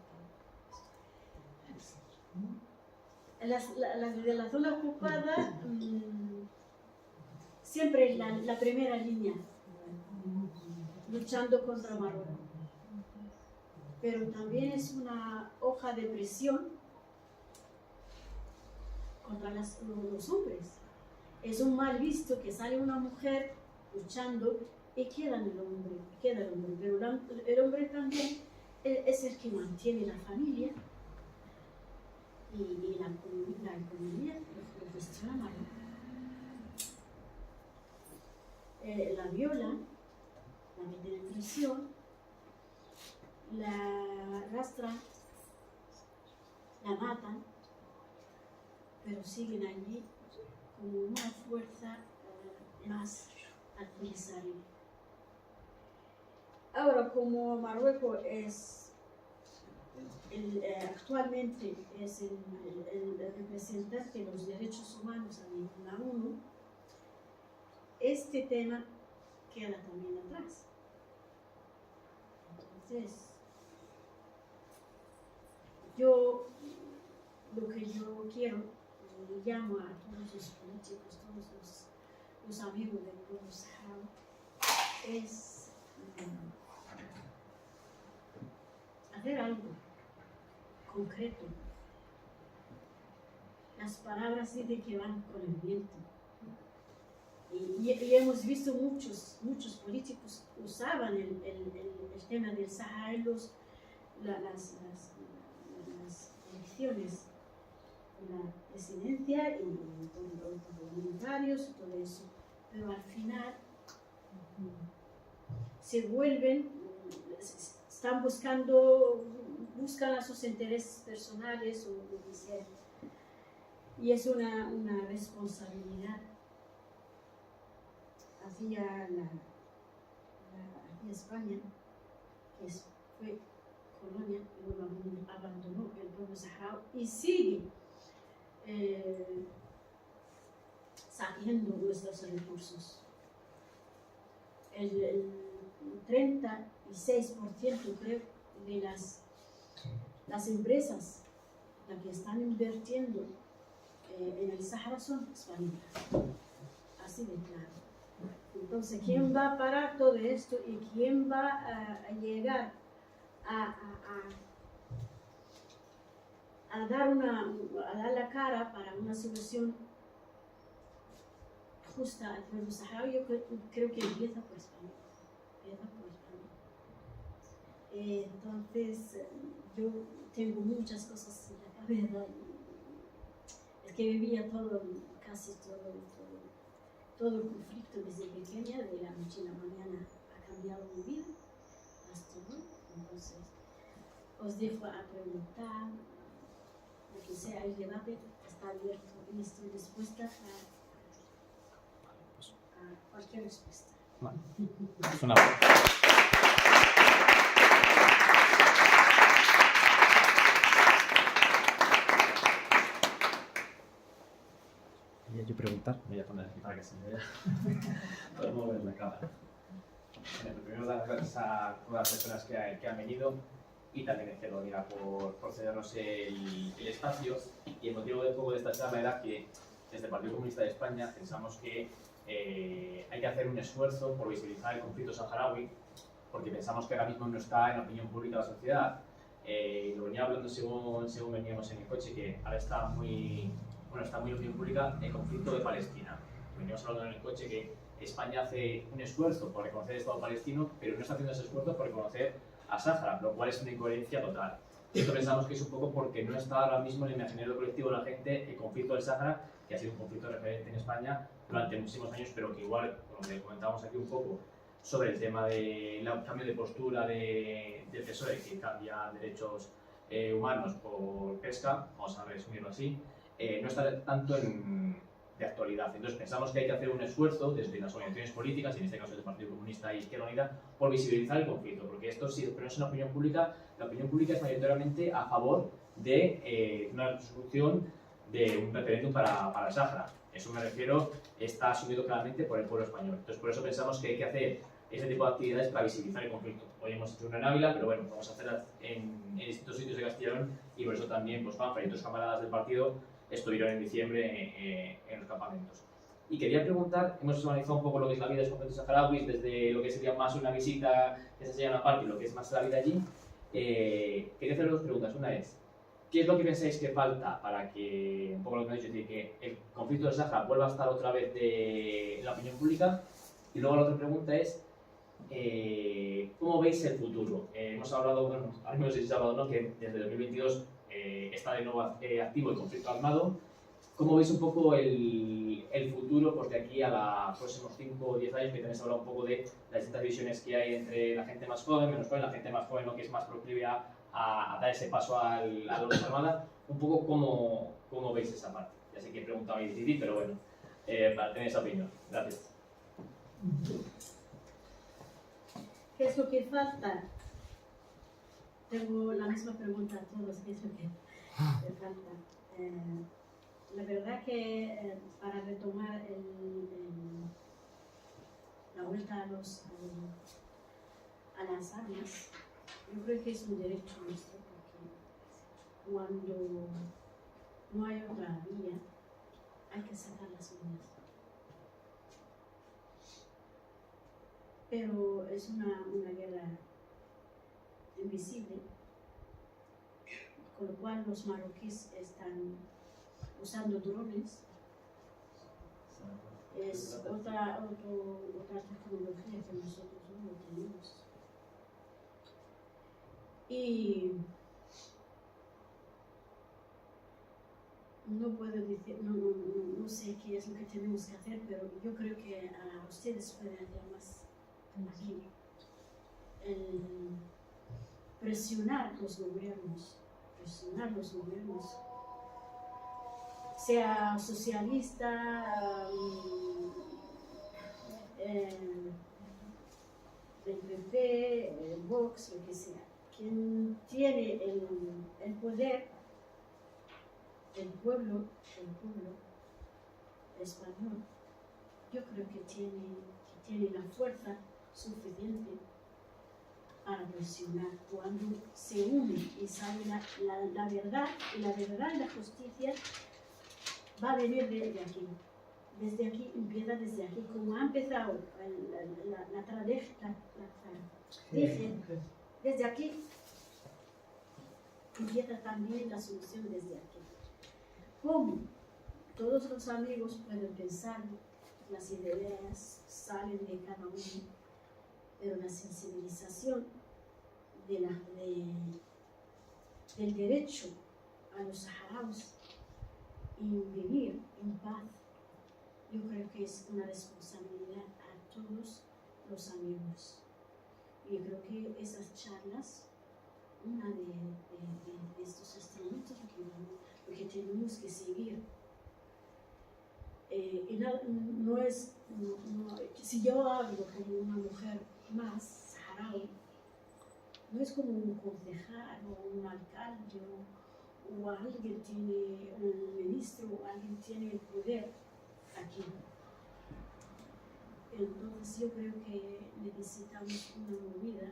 Las de la zona ocupada, siempre la primera línea, luchando contra Marruecos. Pero también es una hoja de presión contra los hombres. Es un mal visto que sale una mujer luchando y queda el hombre, pero el hombre también es el que mantiene la familia y la economía lo gestiona Marruecos. La viola, la meten en prisión, la arrastran, la matan, pero siguen allí como una fuerza más adversaria. Ahora, como Marruecos actualmente es el representante de los derechos humanos en la ONU, este tema queda también atrás. Entonces, lo que yo quiero, llamo a todos los políticos, todos los amigos del pueblo saharaui, es hacer algo concreto. Las palabras dicen que van con el viento. Y hemos visto muchos políticos usaban el tema del Sahara en las elecciones, la presidencia y los parlamentarios y todo eso. Pero al final se vuelven, están buscan a sus intereses personales o lo que sea. Y es una responsabilidad hacia España, que fue colonia y luego abandonó el pueblo saharaui y sigue saqueando nuestros recursos. El 36% creo de las empresas las que están invirtiendo en el Sahara son españolas, así de claro. Entonces, ¿quién va a parar todo esto y quién va a llegar a dar la cara para una solución justa al pueblo saharaui? Yo creo que empieza por España. Entonces, yo tengo muchas cosas en la cabeza. Es que vivía casi todo el conflicto desde pequeña, de la noche a la mañana ha cambiado mi vida, hasta hoy. Entonces, os dejo a preguntar, lo que sea, el debate está abierto y estoy dispuesta a cualquier respuesta. Vale. Es una buena. Quería yo preguntar, voy a poner aquí para que se me vea. Podemos ver la cámara. Bueno, primero dar las gracias a todas las personas que han venido y también a Izquierda Unida por cedernos el espacio. Y el motivo de poco de esta charla era que desde el Partido Comunista de España pensamos que hay que hacer un esfuerzo por visibilizar el conflicto saharaui, porque pensamos que ahora mismo no está en la opinión pública de la sociedad. Lo venía hablando según veníamos en el coche, que ahora está muy en opinión pública el conflicto de Palestina. Veníamos hablando en el coche que España hace un esfuerzo por reconocer el Estado palestino, pero no está haciendo ese esfuerzo por reconocer a Sáhara, lo cual es una incoherencia total. Esto pensamos que es un poco porque no está ahora mismo en el imaginario colectivo de la gente el conflicto del Sáhara, que ha sido un conflicto referente en España durante muchísimos años, pero que igual, como le comentábamos aquí un poco, sobre el tema del cambio de postura del PSOE, que cambia derechos humanos por pesca, vamos a resumirlo así, no está tanto de actualidad. Entonces pensamos que hay que hacer un esfuerzo desde las organizaciones políticas, y en este caso el Partido Comunista y Izquierda Unida, por visibilizar el conflicto, porque esto sí, pero no es una opinión pública. La opinión pública es mayoritariamente a favor de una resolución de un referéndum para el Sáhara. Eso me refiero, está asumido claramente por el pueblo español. Entonces por eso pensamos que hay que hacer ese tipo de actividades para visibilizar el conflicto. Hoy hemos hecho una en Ávila, pero bueno, vamos a hacerla en distintos sitios de Castilla y León, y por eso también pues, Juanfran y otros camaradas del partido estuvieron en diciembre en los campamentos. Y quería preguntar, hemos analizado un poco lo que es la vida de los campamentos saharauis, desde lo que sería más una visita que se enseña una parte y lo que es más la vida allí. Quería hacer dos preguntas. Una es, ¿qué es lo que pensáis que falta para que, un poco lo que me habéis dicho, que el conflicto del Sáhara vuelva a estar otra vez en la opinión pública? Y luego la otra pregunta es, ¿cómo veis el futuro? Hemos hablado, bueno, al menos habéis hablado, ¿no?, que desde 2022 está de nuevo activo el conflicto armado. ¿Cómo veis un poco el futuro? Porque aquí a los próximos 5 o 10 años que tenéis hablado un poco de las distintas visiones que hay entre la gente más joven, menos joven, la gente más joven, ¿no?, que es más proclive a dar ese paso a la armada. Un poco cómo veis esa parte. Ya sé que he preguntado muy difícil, pero bueno, para tener esa opinión. Gracias. ¿Qué es lo que falta? Tengo la misma pregunta a todos, ¿qué es lo que falta? La verdad que para retomar la vuelta a las armas, yo creo que es un derecho nuestro, porque cuando no hay otra vía, hay que sacar las uñas. Pero es una guerra invisible, con lo cual los marroquíes están usando drones. Es otra tecnología que nosotros no tenemos. Y no puedo decir, no sé qué es lo que tenemos que hacer, pero yo creo que a ustedes pueden hacer más aquí. Presionar los gobiernos, sea socialista, del PP, Vox, lo que sea. Quien tiene el poder, el pueblo español, yo creo que tiene la fuerza suficiente para presionar cuando se une y sale la verdad, y la verdad y la justicia va a venir de aquí. Desde aquí, empieza desde aquí, como ha empezado la tragedia, desde aquí empieza también la solución desde aquí. Como todos los amigos pueden pensar, las ideas salen de cada uno, pero la sensibilización del derecho a los saharauis en vivir en paz, yo creo que es una responsabilidad a todos los amigos. Y creo que esas charlas, una de estos instrumentos que tenemos que seguir. Si yo hablo como una mujer más saharaui, no es como un concejal o un alcalde o alguien tiene un ministro o alguien tiene el poder aquí. Entonces yo creo que necesitamos una movida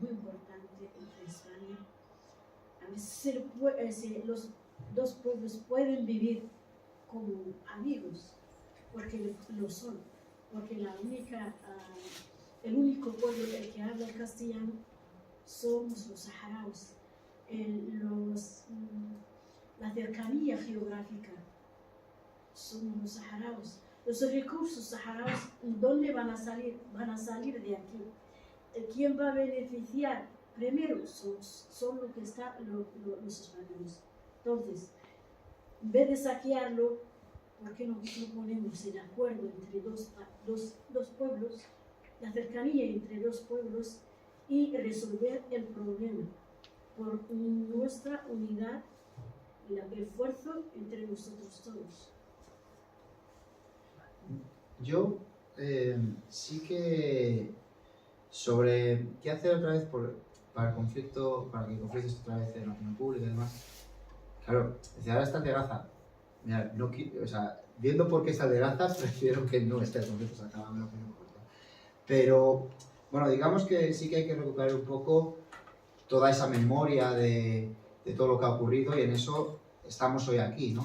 muy importante entre España. A ver si los dos pueblos pueden vivir como amigos, porque lo son, porque el único pueblo del que habla el castellano somos los saharauis. La cercanía geográfica somos los saharauis. Los recursos saharauis, ¿dónde van a salir? Van a salir de aquí. ¿Quién va a beneficiar? Primero son los que están los españoles. Entonces, en vez de saquearlo, ¿por qué no ponemos el acuerdo entre dos pueblos, la cercanía entre dos pueblos y resolver el problema por nuestra unidad y el esfuerzo entre nosotros todos? Yo sí que sobre qué hacer otra vez para que el conflicto esté otra vez en la opinión pública y demás. Claro, si ahora está el de Gaza, mira, viendo por qué está el de Gaza, prefiero que no esté el conflicto, se acaba en la opinión pública. Pero, bueno, digamos que sí que hay que recuperar un poco toda esa memoria de todo lo que ha ocurrido y en eso estamos hoy aquí, ¿no?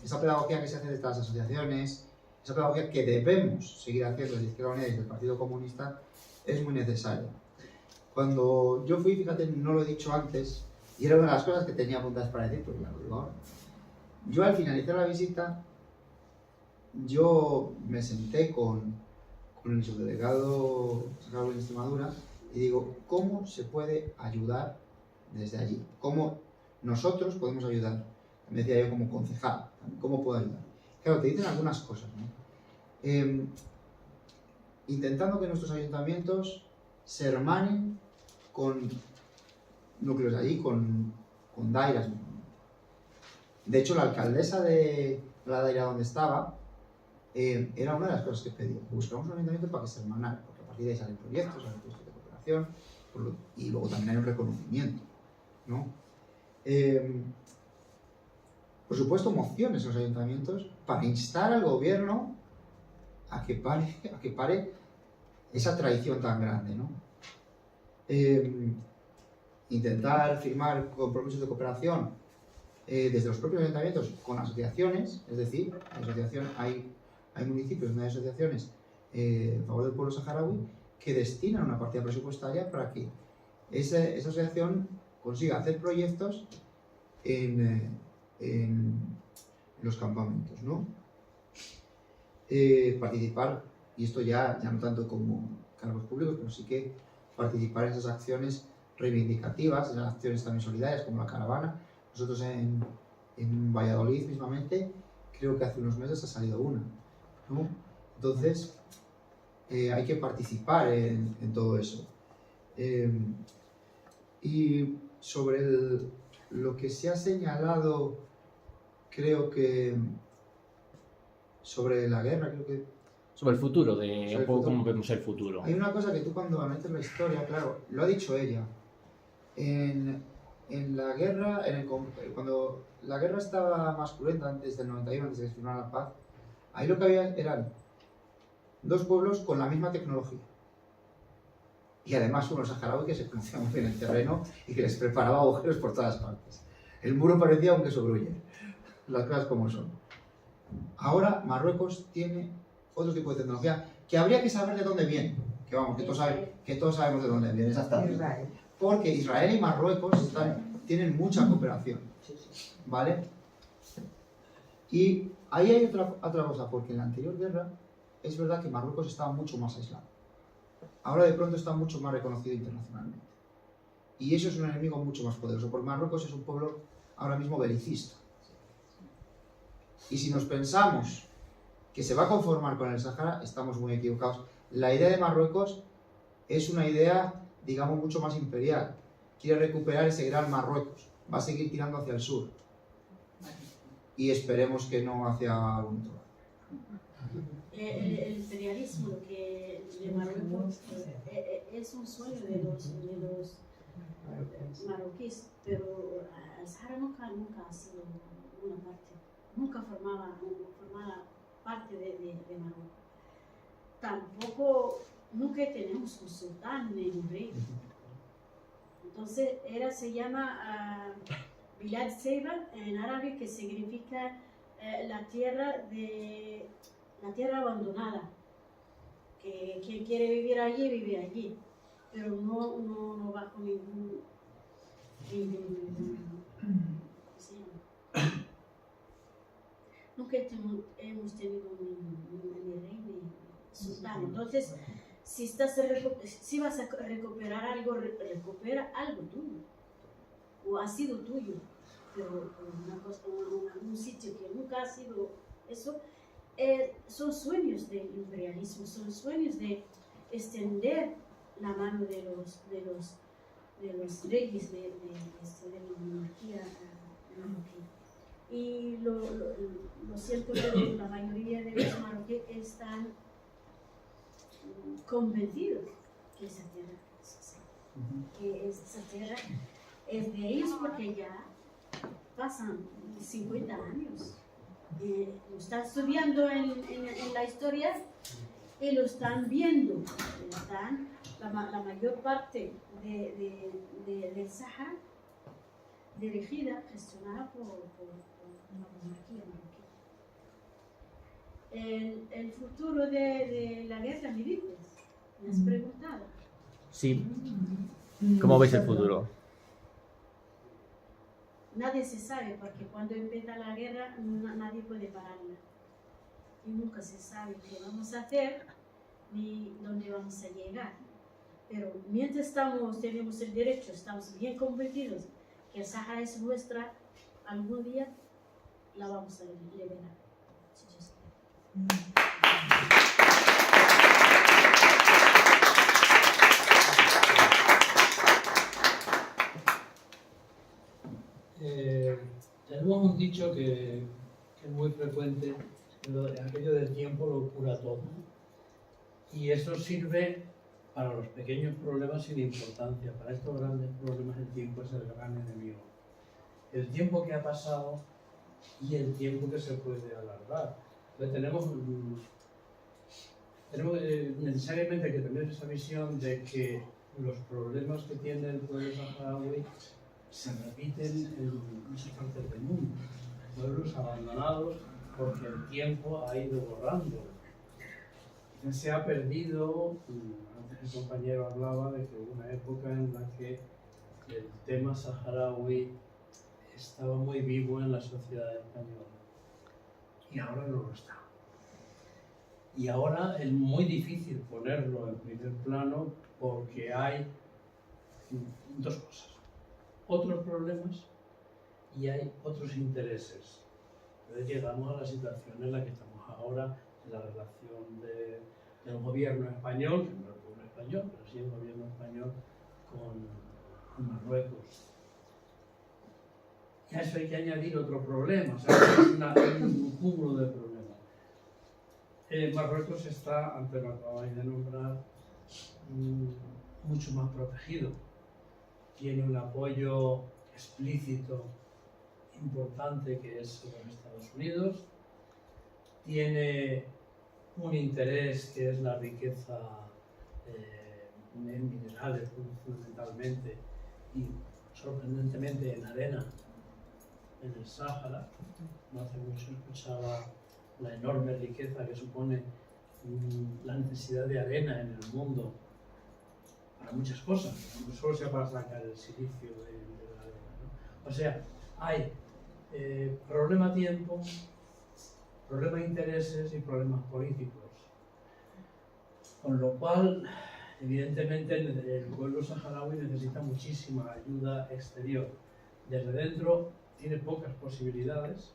Esa pedagogía que se hace desde las asociaciones, esa pedagogía que debemos seguir haciendo desde Izquierda Unida y desde el Partido Comunista es muy necesaria. Cuando yo fui, fíjate, no lo he dicho antes, y era una de las cosas que tenía apuntadas para decir, pues ya lo digo ahora. Yo al finalizar la visita, yo me senté con el subdelegado saharaui en Extremadura y digo, ¿cómo se puede ayudar desde allí? ¿Cómo nosotros podemos ayudar? Me decía yo como concejal, ¿cómo puedo ayudar? Claro, te dicen algunas cosas, ¿no? Intentando que nuestros ayuntamientos se hermanen con núcleos de allí, con dairas. De hecho, la alcaldesa de la daira donde estaba era una de las cosas que pedía. Buscamos un ayuntamiento para que se hermanara, porque a partir de ahí salen proyectos, salen proyectos de cooperación, y luego también hay un reconocimiento, ¿no? Por supuesto, mociones en los ayuntamientos para instar al gobierno a que pare esa traición tan grande, ¿no? Intentar firmar compromisos de cooperación desde los propios ayuntamientos con asociaciones, es decir, hay municipios donde hay asociaciones en favor del pueblo saharaui que destinan una partida presupuestaria para que esa asociación consiga hacer proyectos en los campamentos, ¿no? Participar, y esto ya no tanto como cargos públicos, pero sí que participar en esas acciones reivindicativas, en las acciones también solidarias como la caravana. Nosotros en Valladolid mismamente, creo que hace unos meses ha salido una, ¿no? Entonces, hay que participar en todo eso. Y sobre lo que se ha señalado, creo que sobre la guerra, creo que Sobre el futuro, Sobre un el poco futuro. cómo vemos el futuro. hay una cosa que tú cuando analizas la historia, claro, lo ha dicho ella, en la guerra, cuando la guerra estaba más cruenta antes del 91, antes de que se firmara la paz, ahí lo que había eran dos pueblos con la misma tecnología. Y además uno saharaui que se conocía muy bien el terreno y que les preparaba agujeros por todas partes. El muro parecía un queso gruyere, las cosas como son. Ahora Marruecos tiene otro tipo de tecnología que habría que saber de dónde viene. Que vamos, que todos sabemos de dónde viene, exactamente. Israel. Porque Israel y Marruecos tienen mucha cooperación, ¿vale? Y ahí hay otra cosa, porque en la anterior guerra es verdad que Marruecos estaba mucho más aislado. Ahora de pronto está mucho más reconocido internacionalmente. Y eso es un enemigo mucho más poderoso, porque Marruecos es un pueblo ahora mismo belicista. Y si nos pensamos que se va a conformar con el Sahara, estamos muy equivocados. La idea de Marruecos es una idea, digamos, mucho más imperial. Quiere recuperar ese gran Marruecos. Va a seguir tirando hacia el sur. Y esperemos que no hacia algún otro lado. El imperialismo de Marruecos es un sueño de los marroquíes, pero el Sahara nunca ha sido una parte, nunca formaba parte de Marruecos. Tampoco, nunca tenemos un sultán ni un rey. Entonces, se llama Bilad Ceiba en árabe, que significa la tierra abandonada. Que quien quiere vivir allí, vive allí, pero no bajo ningún ¿cómo se llama? Nunca hemos tenido ni rey ni sultán. Entonces, si vas a recuperar algo, recupera algo tuyo, o ha sido tuyo, pero un sitio que nunca ha sido eso. Son sueños del imperialismo, son sueños de extender la mano de los reyes de la monarquía marroquí. Y lo cierto es que la mayoría de los marroquíes están convencidos que esa tierra es así, que esa tierra es de ellos, porque ya pasan 50 años. Lo están estudiando en la historia y lo están viendo. La mayor parte del Sahara dirigida, gestionada por la monarquía marroquí. El futuro de la guerra, ¿me dices? ¿Me has preguntado? Sí. ¿Cómo veis el futuro? Nadie se sabe, porque cuando empieza la guerra nadie puede pararla. Y nunca se sabe qué vamos a hacer ni dónde vamos a llegar. Pero mientras tenemos el derecho, estamos bien convencidos que el Sahara es nuestra, algún día la vamos a liberar. Si Dios Tenemos un dicho que es muy frecuente, aquello del tiempo lo cura todo. Y eso sirve para los pequeños problemas sin importancia. Para estos grandes problemas el tiempo es el gran enemigo. El tiempo que ha pasado y el tiempo que se puede alargar. Entonces tenemos necesariamente que tener esa visión de que los problemas que tiene el pueblo saharaui se repiten en muchas partes del mundo. Pueblos abandonados porque el tiempo ha ido borrando. Se ha perdido, antes el compañero hablaba de que hubo una época en la que el tema saharaui estaba muy vivo en la sociedad española y ahora no lo está. Y ahora es muy difícil ponerlo en primer plano porque hay dos cosas, otros problemas y hay otros intereses. Entonces llegamos a la situación en la que estamos ahora, en la relación del gobierno español, que no es el pueblo español, pero sí el gobierno español con Marruecos. Y a eso hay que añadir otro problema, o sea, es un cúmulo de problemas. Marruecos está, antes lo acabáis de nombrar, mucho más protegido. Tiene un apoyo explícito importante que es los Estados Unidos. Tiene un interés que es la riqueza en minerales fundamentalmente y sorprendentemente en arena en el Sáhara. No hace mucho escuchaba la enorme riqueza que supone la necesidad de arena en el mundo para muchas cosas, no solo sea para sacar el silicio de la arena, ¿no? O sea, hay problema tiempo, problema intereses y problemas políticos. Con lo cual, evidentemente, el pueblo saharaui necesita muchísima ayuda exterior. Desde dentro tiene pocas posibilidades,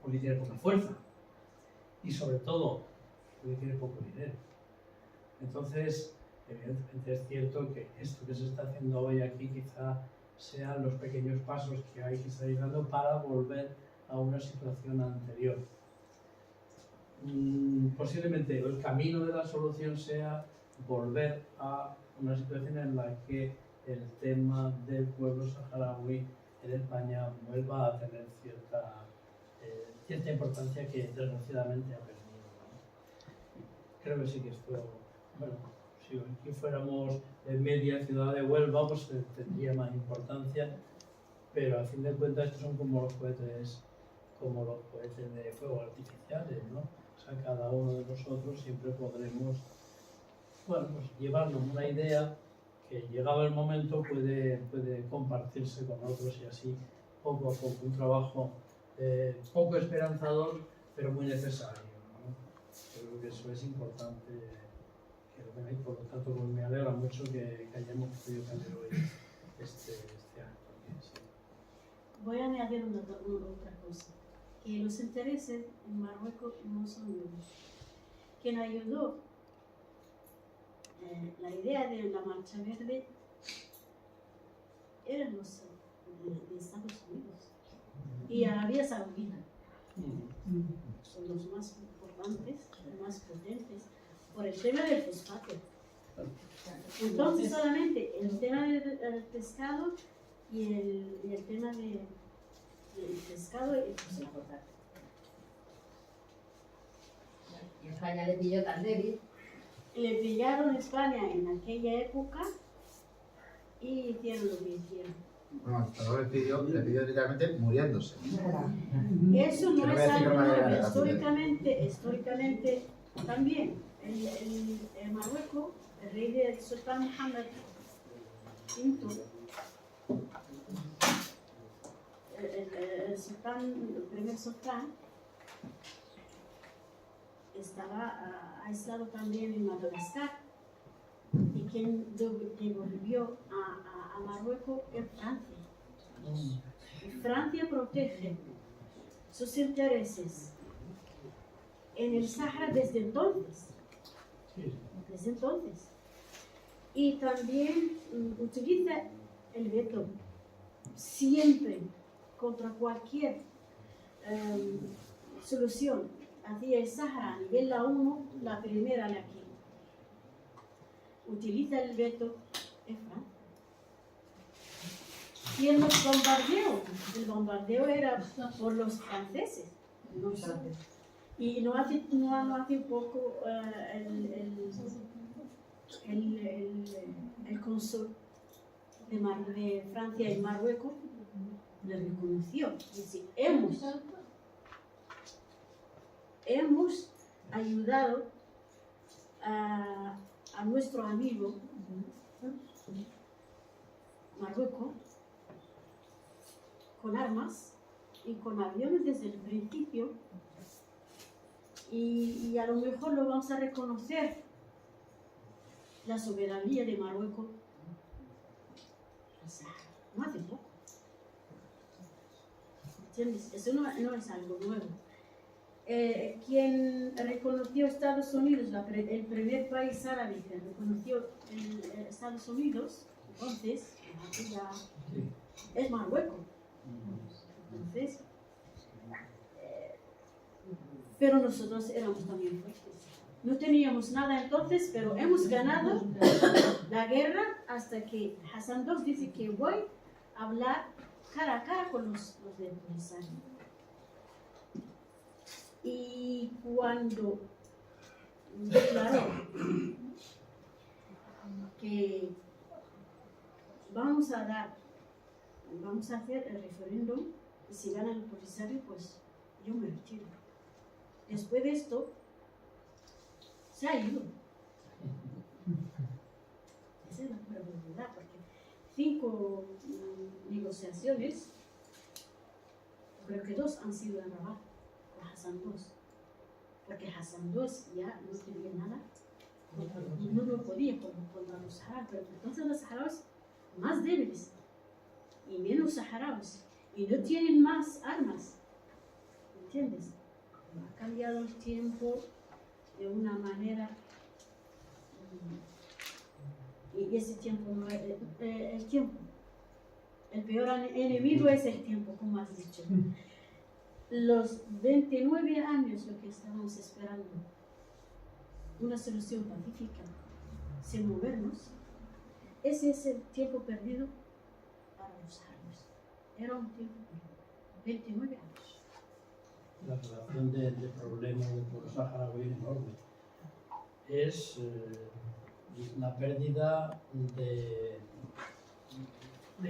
porque tiene poca fuerza. Y sobre todo, porque tiene poco dinero. Entonces, evidentemente es cierto que esto que se está haciendo hoy aquí quizá sean los pequeños pasos que hay que estar dando para volver a una situación anterior. Posiblemente el camino de la solución sea volver a una situación en la que el tema del pueblo saharaui en España vuelva a tener cierta importancia que desgraciadamente ha perdido, ¿no? Creo que sí que esto, bueno, si aquí fuéramos en media ciudad de Huelva, pues tendría más importancia, pero a fin de cuentas estos son como los cohetes de fuego artificiales, ¿no? O sea, cada uno de nosotros siempre podremos, bueno, pues llevarnos una idea que llegado el momento puede compartirse con otros y así poco a poco, un trabajo poco esperanzador, pero muy necesario, ¿no? Creo que eso es importante que lo tengáis, por lo tanto pues me alegra mucho que hayamos podido tener hoy este acto. Sí. Voy a añadir otra cosa, que los intereses en Marruecos no son nuevos. Quien ayudó la idea de la Marcha Verde eran los de Estados Unidos y Arabia Saudita. Son los más importantes, los más potentes, por el tema del fosfato. Entonces solamente el tema del pescado y el tema del pescado es importante. Y España le pilló tan débil. Le pillaron a España en aquella época y hicieron lo que hicieron. Bueno, el dictador le pidió literalmente muriéndose. Eso no Que no es voy a decir algo una manera nuevo. negativa. Históricamente también. El Marruecos, el rey de Sultán Mohammed V, el primer sultán, estaba aislado también en Madagascar, y quien devolvió a Marruecos es Francia. Francia protege sus intereses en el Sahara desde entonces. Y también utiliza el veto siempre contra cualquier solución hacia el Sahara a nivel la ONU, la primera de aquí. Utiliza el veto en Francia. Y en los bombardeos, el bombardeo era por los franceses, no sé. Y no hace poco el cónsul de Francia y Marruecos le reconoció. Dice, hemos ayudado a nuestro amigo Marruecos armas y con aviones desde el principio, y a lo mejor lo vamos a reconocer la soberanía de Marruecos, o sea, no hace poco. ¿Entiendes? Eso no es algo nuevo. Quien reconoció Estados Unidos, el primer país árabe que reconoció Estados Unidos, entonces, es Marruecos. Entonces, pero nosotros éramos también fuertes. No teníamos nada entonces, pero hemos ganado la guerra hasta que Hassan II dice que voy a hablar cara a cara con los del Polisario. Y cuando declaró que vamos a hacer el referéndum y si gana el Polisario, pues yo me retiro. Después de esto, se ha ido. Esa es la pura verdad, porque 5 negociaciones, creo que 2 han sido en Rabat con Hassan II, porque Hassan II ya no tenía nada, no lo podía contra los saharauis, pero entonces los saharauis más débiles y menos saharauis y no tienen más armas, ¿entiendes? Ha cambiado el tiempo de una manera, y ese tiempo no es el tiempo. El peor enemigo es el tiempo, como has dicho. Los 29 años lo que estábamos esperando, una solución pacífica, sin movernos, ese es el tiempo perdido para los árabes. Era un tiempo perdido, 29 años. La relación de problemas del pueblo saharaui es enorme. Es la pérdida de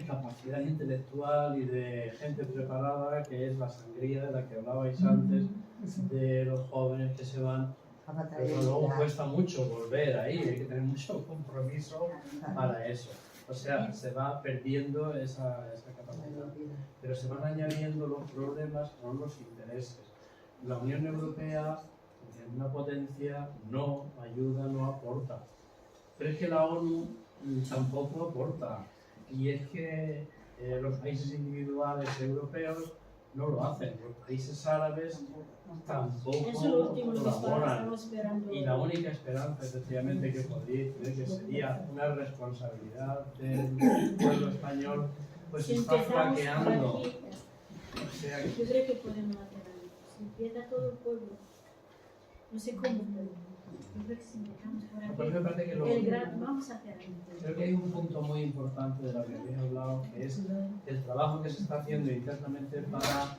capacidad intelectual y de gente preparada, que es la sangría de la que hablabais antes, de los jóvenes que se van. Pero luego cuesta mucho volver ahí, hay que tener mucho compromiso para eso. O sea, se va perdiendo esa capacidad, pero se van añadiendo los problemas con los intereses. La Unión Europea, que es una potencia, no ayuda, no aporta. Pero es que la ONU tampoco aporta. Y es que los países individuales europeos no lo hacen. Los países árabes tampoco colaboran. Y la única esperanza, efectivamente, que podría tener, que sería una responsabilidad del pueblo español, pues Si está empezamos flaqueando. por aquí, O sea, yo creo que podemos hacer algo. Si empieza todo el pueblo, no sé cómo, pero yo creo que si empezamos por por eso me parece que aquí, vamos a hacer algo. creo que hay un punto muy importante de lo que habéis hablado, que es el trabajo que se está haciendo internamente para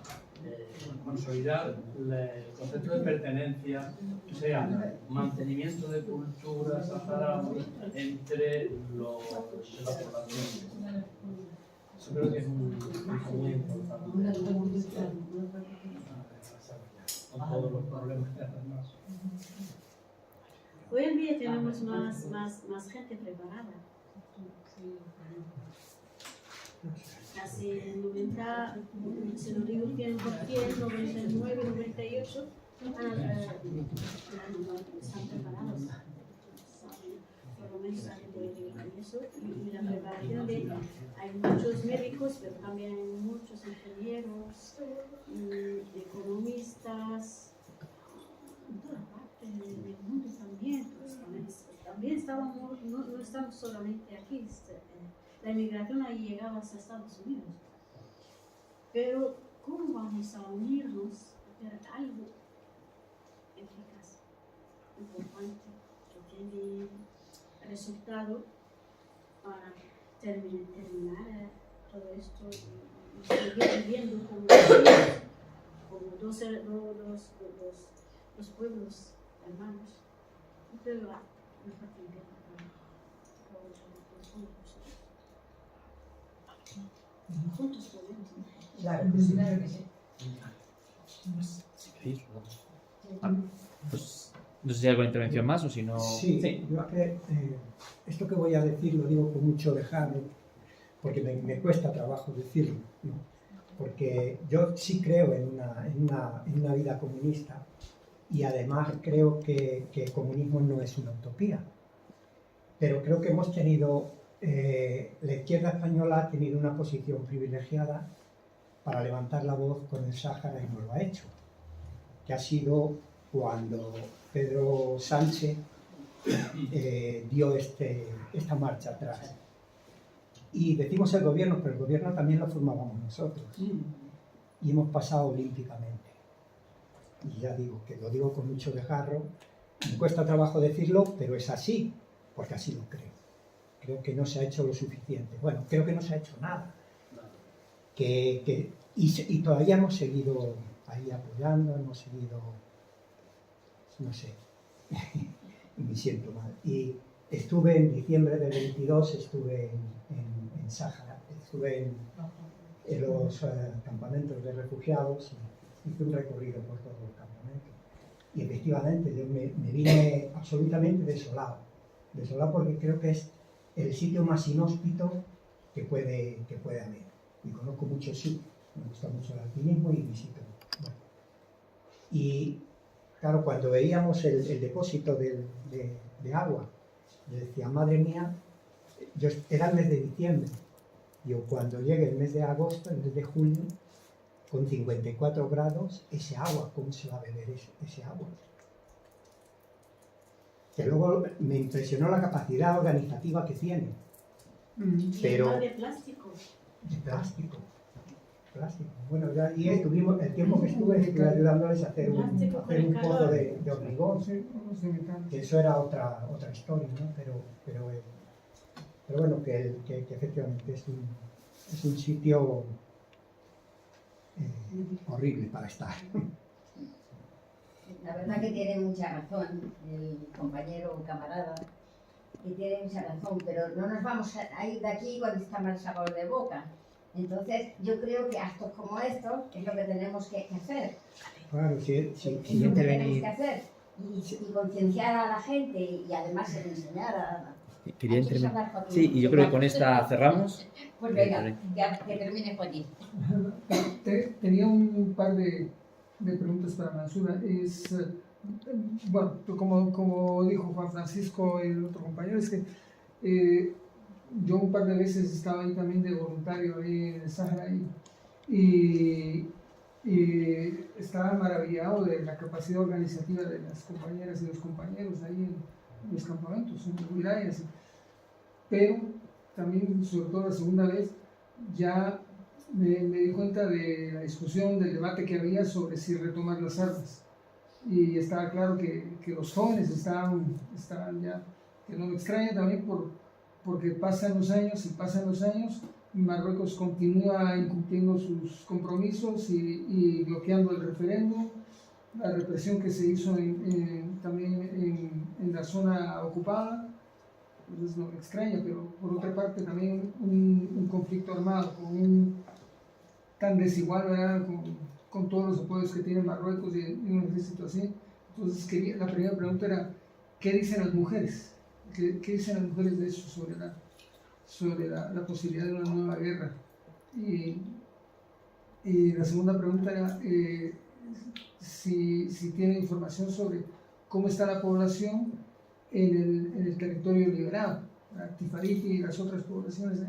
consolidar el concepto de pertenencia, o sea, mantenimiento de cultura saharaui entre la población. Eso creo que es un punto muy importante. Con todos los problemas que además. Hoy en día tenemos más gente preparada. Casi 90, si lo digo 100%, 99, 98, están preparados. Por lo menos saben de eso. Y la preparación de, hay muchos médicos, pero también hay muchos ingenieros, economistas, en toda parte del mundo también. Pues, también estábamos, no estamos solamente aquí. La inmigración ha llegado hasta Estados Unidos. Pero, ¿cómo vamos a unirnos a hacer algo eficaz, importante, que tiene resultado para terminar todo esto y seguir viviendo como dos pueblos hermanos? Pero la facilidad para todos juntos. Juntos podemos. Claro que sí. Claro que sí. Pues no sé si hay alguna intervención más o si no. Sí, yo es que esto que voy a decir lo digo con mucho dejado, porque me cuesta trabajo decirlo, ¿no? porque yo sí creo en una vida comunista y además creo que el comunismo no es una utopía. Pero creo que hemos tenido, la izquierda española ha tenido una posición privilegiada para levantar la voz con el Sáhara y no lo ha hecho, que ha sido cuando Pedro Sánchez dio esta marcha atrás. Y decimos el gobierno, pero el gobierno también lo formábamos nosotros. Y hemos pasado olímpicamente. Y ya digo, que lo digo con mucho desgarro. Me cuesta trabajo decirlo, pero es así, porque así lo creo. Creo que no se ha hecho lo suficiente. Bueno, creo que no se ha hecho nada. Y todavía hemos seguido ahí apoyando, hemos seguido, no sé, y me siento mal. Y estuve en diciembre del 22, estuve en Sáhara, estuve en los campamentos de refugiados y hice un recorrido por todos los campamentos. Y efectivamente yo me vine absolutamente desolado porque creo que es el sitio más inhóspito que puede haber. Y conozco muchos sitios, me gusta mucho el alpinismo y visito. Bueno. Y claro, cuando veíamos el depósito de agua, yo decía, madre mía, era el mes de diciembre. Yo cuando llegue el mes de agosto, el mes de julio, con 54 grados, ese agua, ¿cómo se va a beber ese agua? Que luego me impresionó la capacidad organizativa que tiene. Pero de plástico. De plástico. Bueno, ya y estuvimos, el tiempo que estuve ayudándoles a hacer un pozo de hormigón, que eso era otra historia, ¿no? Pero bueno, que efectivamente es un sitio horrible para estar. La verdad que tiene mucha razón el compañero o camarada, que tiene mucha razón, pero no nos vamos a ir de aquí cuando está mal sabor de boca. Entonces, yo creo que actos como estos es lo que tenemos que hacer. Claro, sí, es lo que tenemos que hacer. Y concienciar a la gente y además enseñar a... Quería intervenir. Sí, y yo creo que con esta cerramos. Pues venga, que termine Joaquín. Tenía un par de preguntas para Mansura. Bueno, como dijo Juan Francisco y el otro compañero, es que yo un par de veces estaba ahí también de voluntario ahí en el Sáhara y estaba maravillado de la capacidad organizativa de las compañeras y los compañeros ahí en los campamentos, en las wilayas. Pero también, sobre todo la segunda vez, ya me di cuenta de la discusión, del debate que había sobre si retomar las armas. Y estaba claro que los jóvenes estaban ya, que no me extraña también porque pasan los años y Marruecos continúa incumpliendo sus compromisos y bloqueando el referéndum, la represión que se hizo también en la zona ocupada. Entonces no me extraña, pero por otra parte también un conflicto armado tan desigual, ¿verdad? Con todos los apoyos que tiene Marruecos y un ejército así. Entonces la primera pregunta era, ¿qué dicen las mujeres? ¿Qué dicen las mujeres de eso sobre la posibilidad de una nueva guerra? Y la segunda pregunta era si tiene información sobre cómo está la población en el territorio liberado, Tifariti y las otras poblaciones.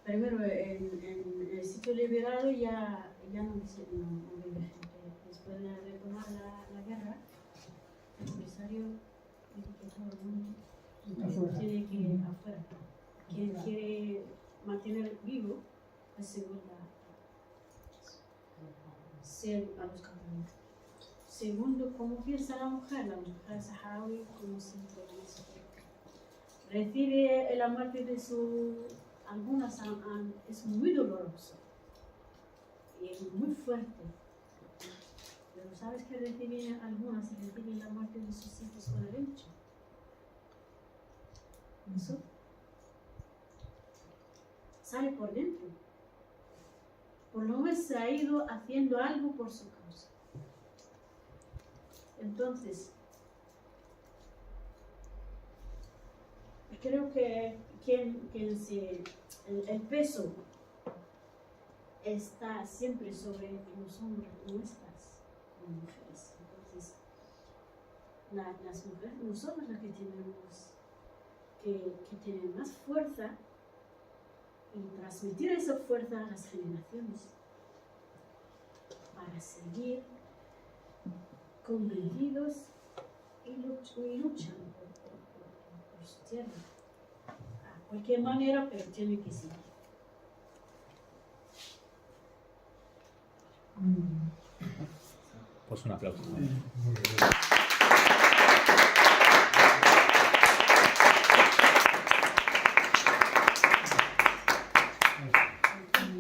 Primero, en el sitio liberado ya no vive gente. Después de retomar la guerra, el comisario dijo que todo el mundo tiene que ir afuera. Quien quiere mantener vivo asegura ser a los campamentos. Segundo, ¿cómo piensa la mujer saharaui? Como siempre recibe la muerte de algunas es muy doloroso y es muy fuerte. Pero ¿sabes que algunas reciben la muerte de sus hijos con el hecho? Eso sale por dentro. Por lo menos se ha ido haciendo algo por su causa. Entonces, creo que el peso está siempre sobre los hombros nuestras mujeres. Entonces, las mujeres no somos las que tenemos que tener más fuerza y transmitir esa fuerza a las generaciones para seguir convencidos y luchando por su tierra. A cualquier manera, pero tiene que seguir. Pues un aplauso.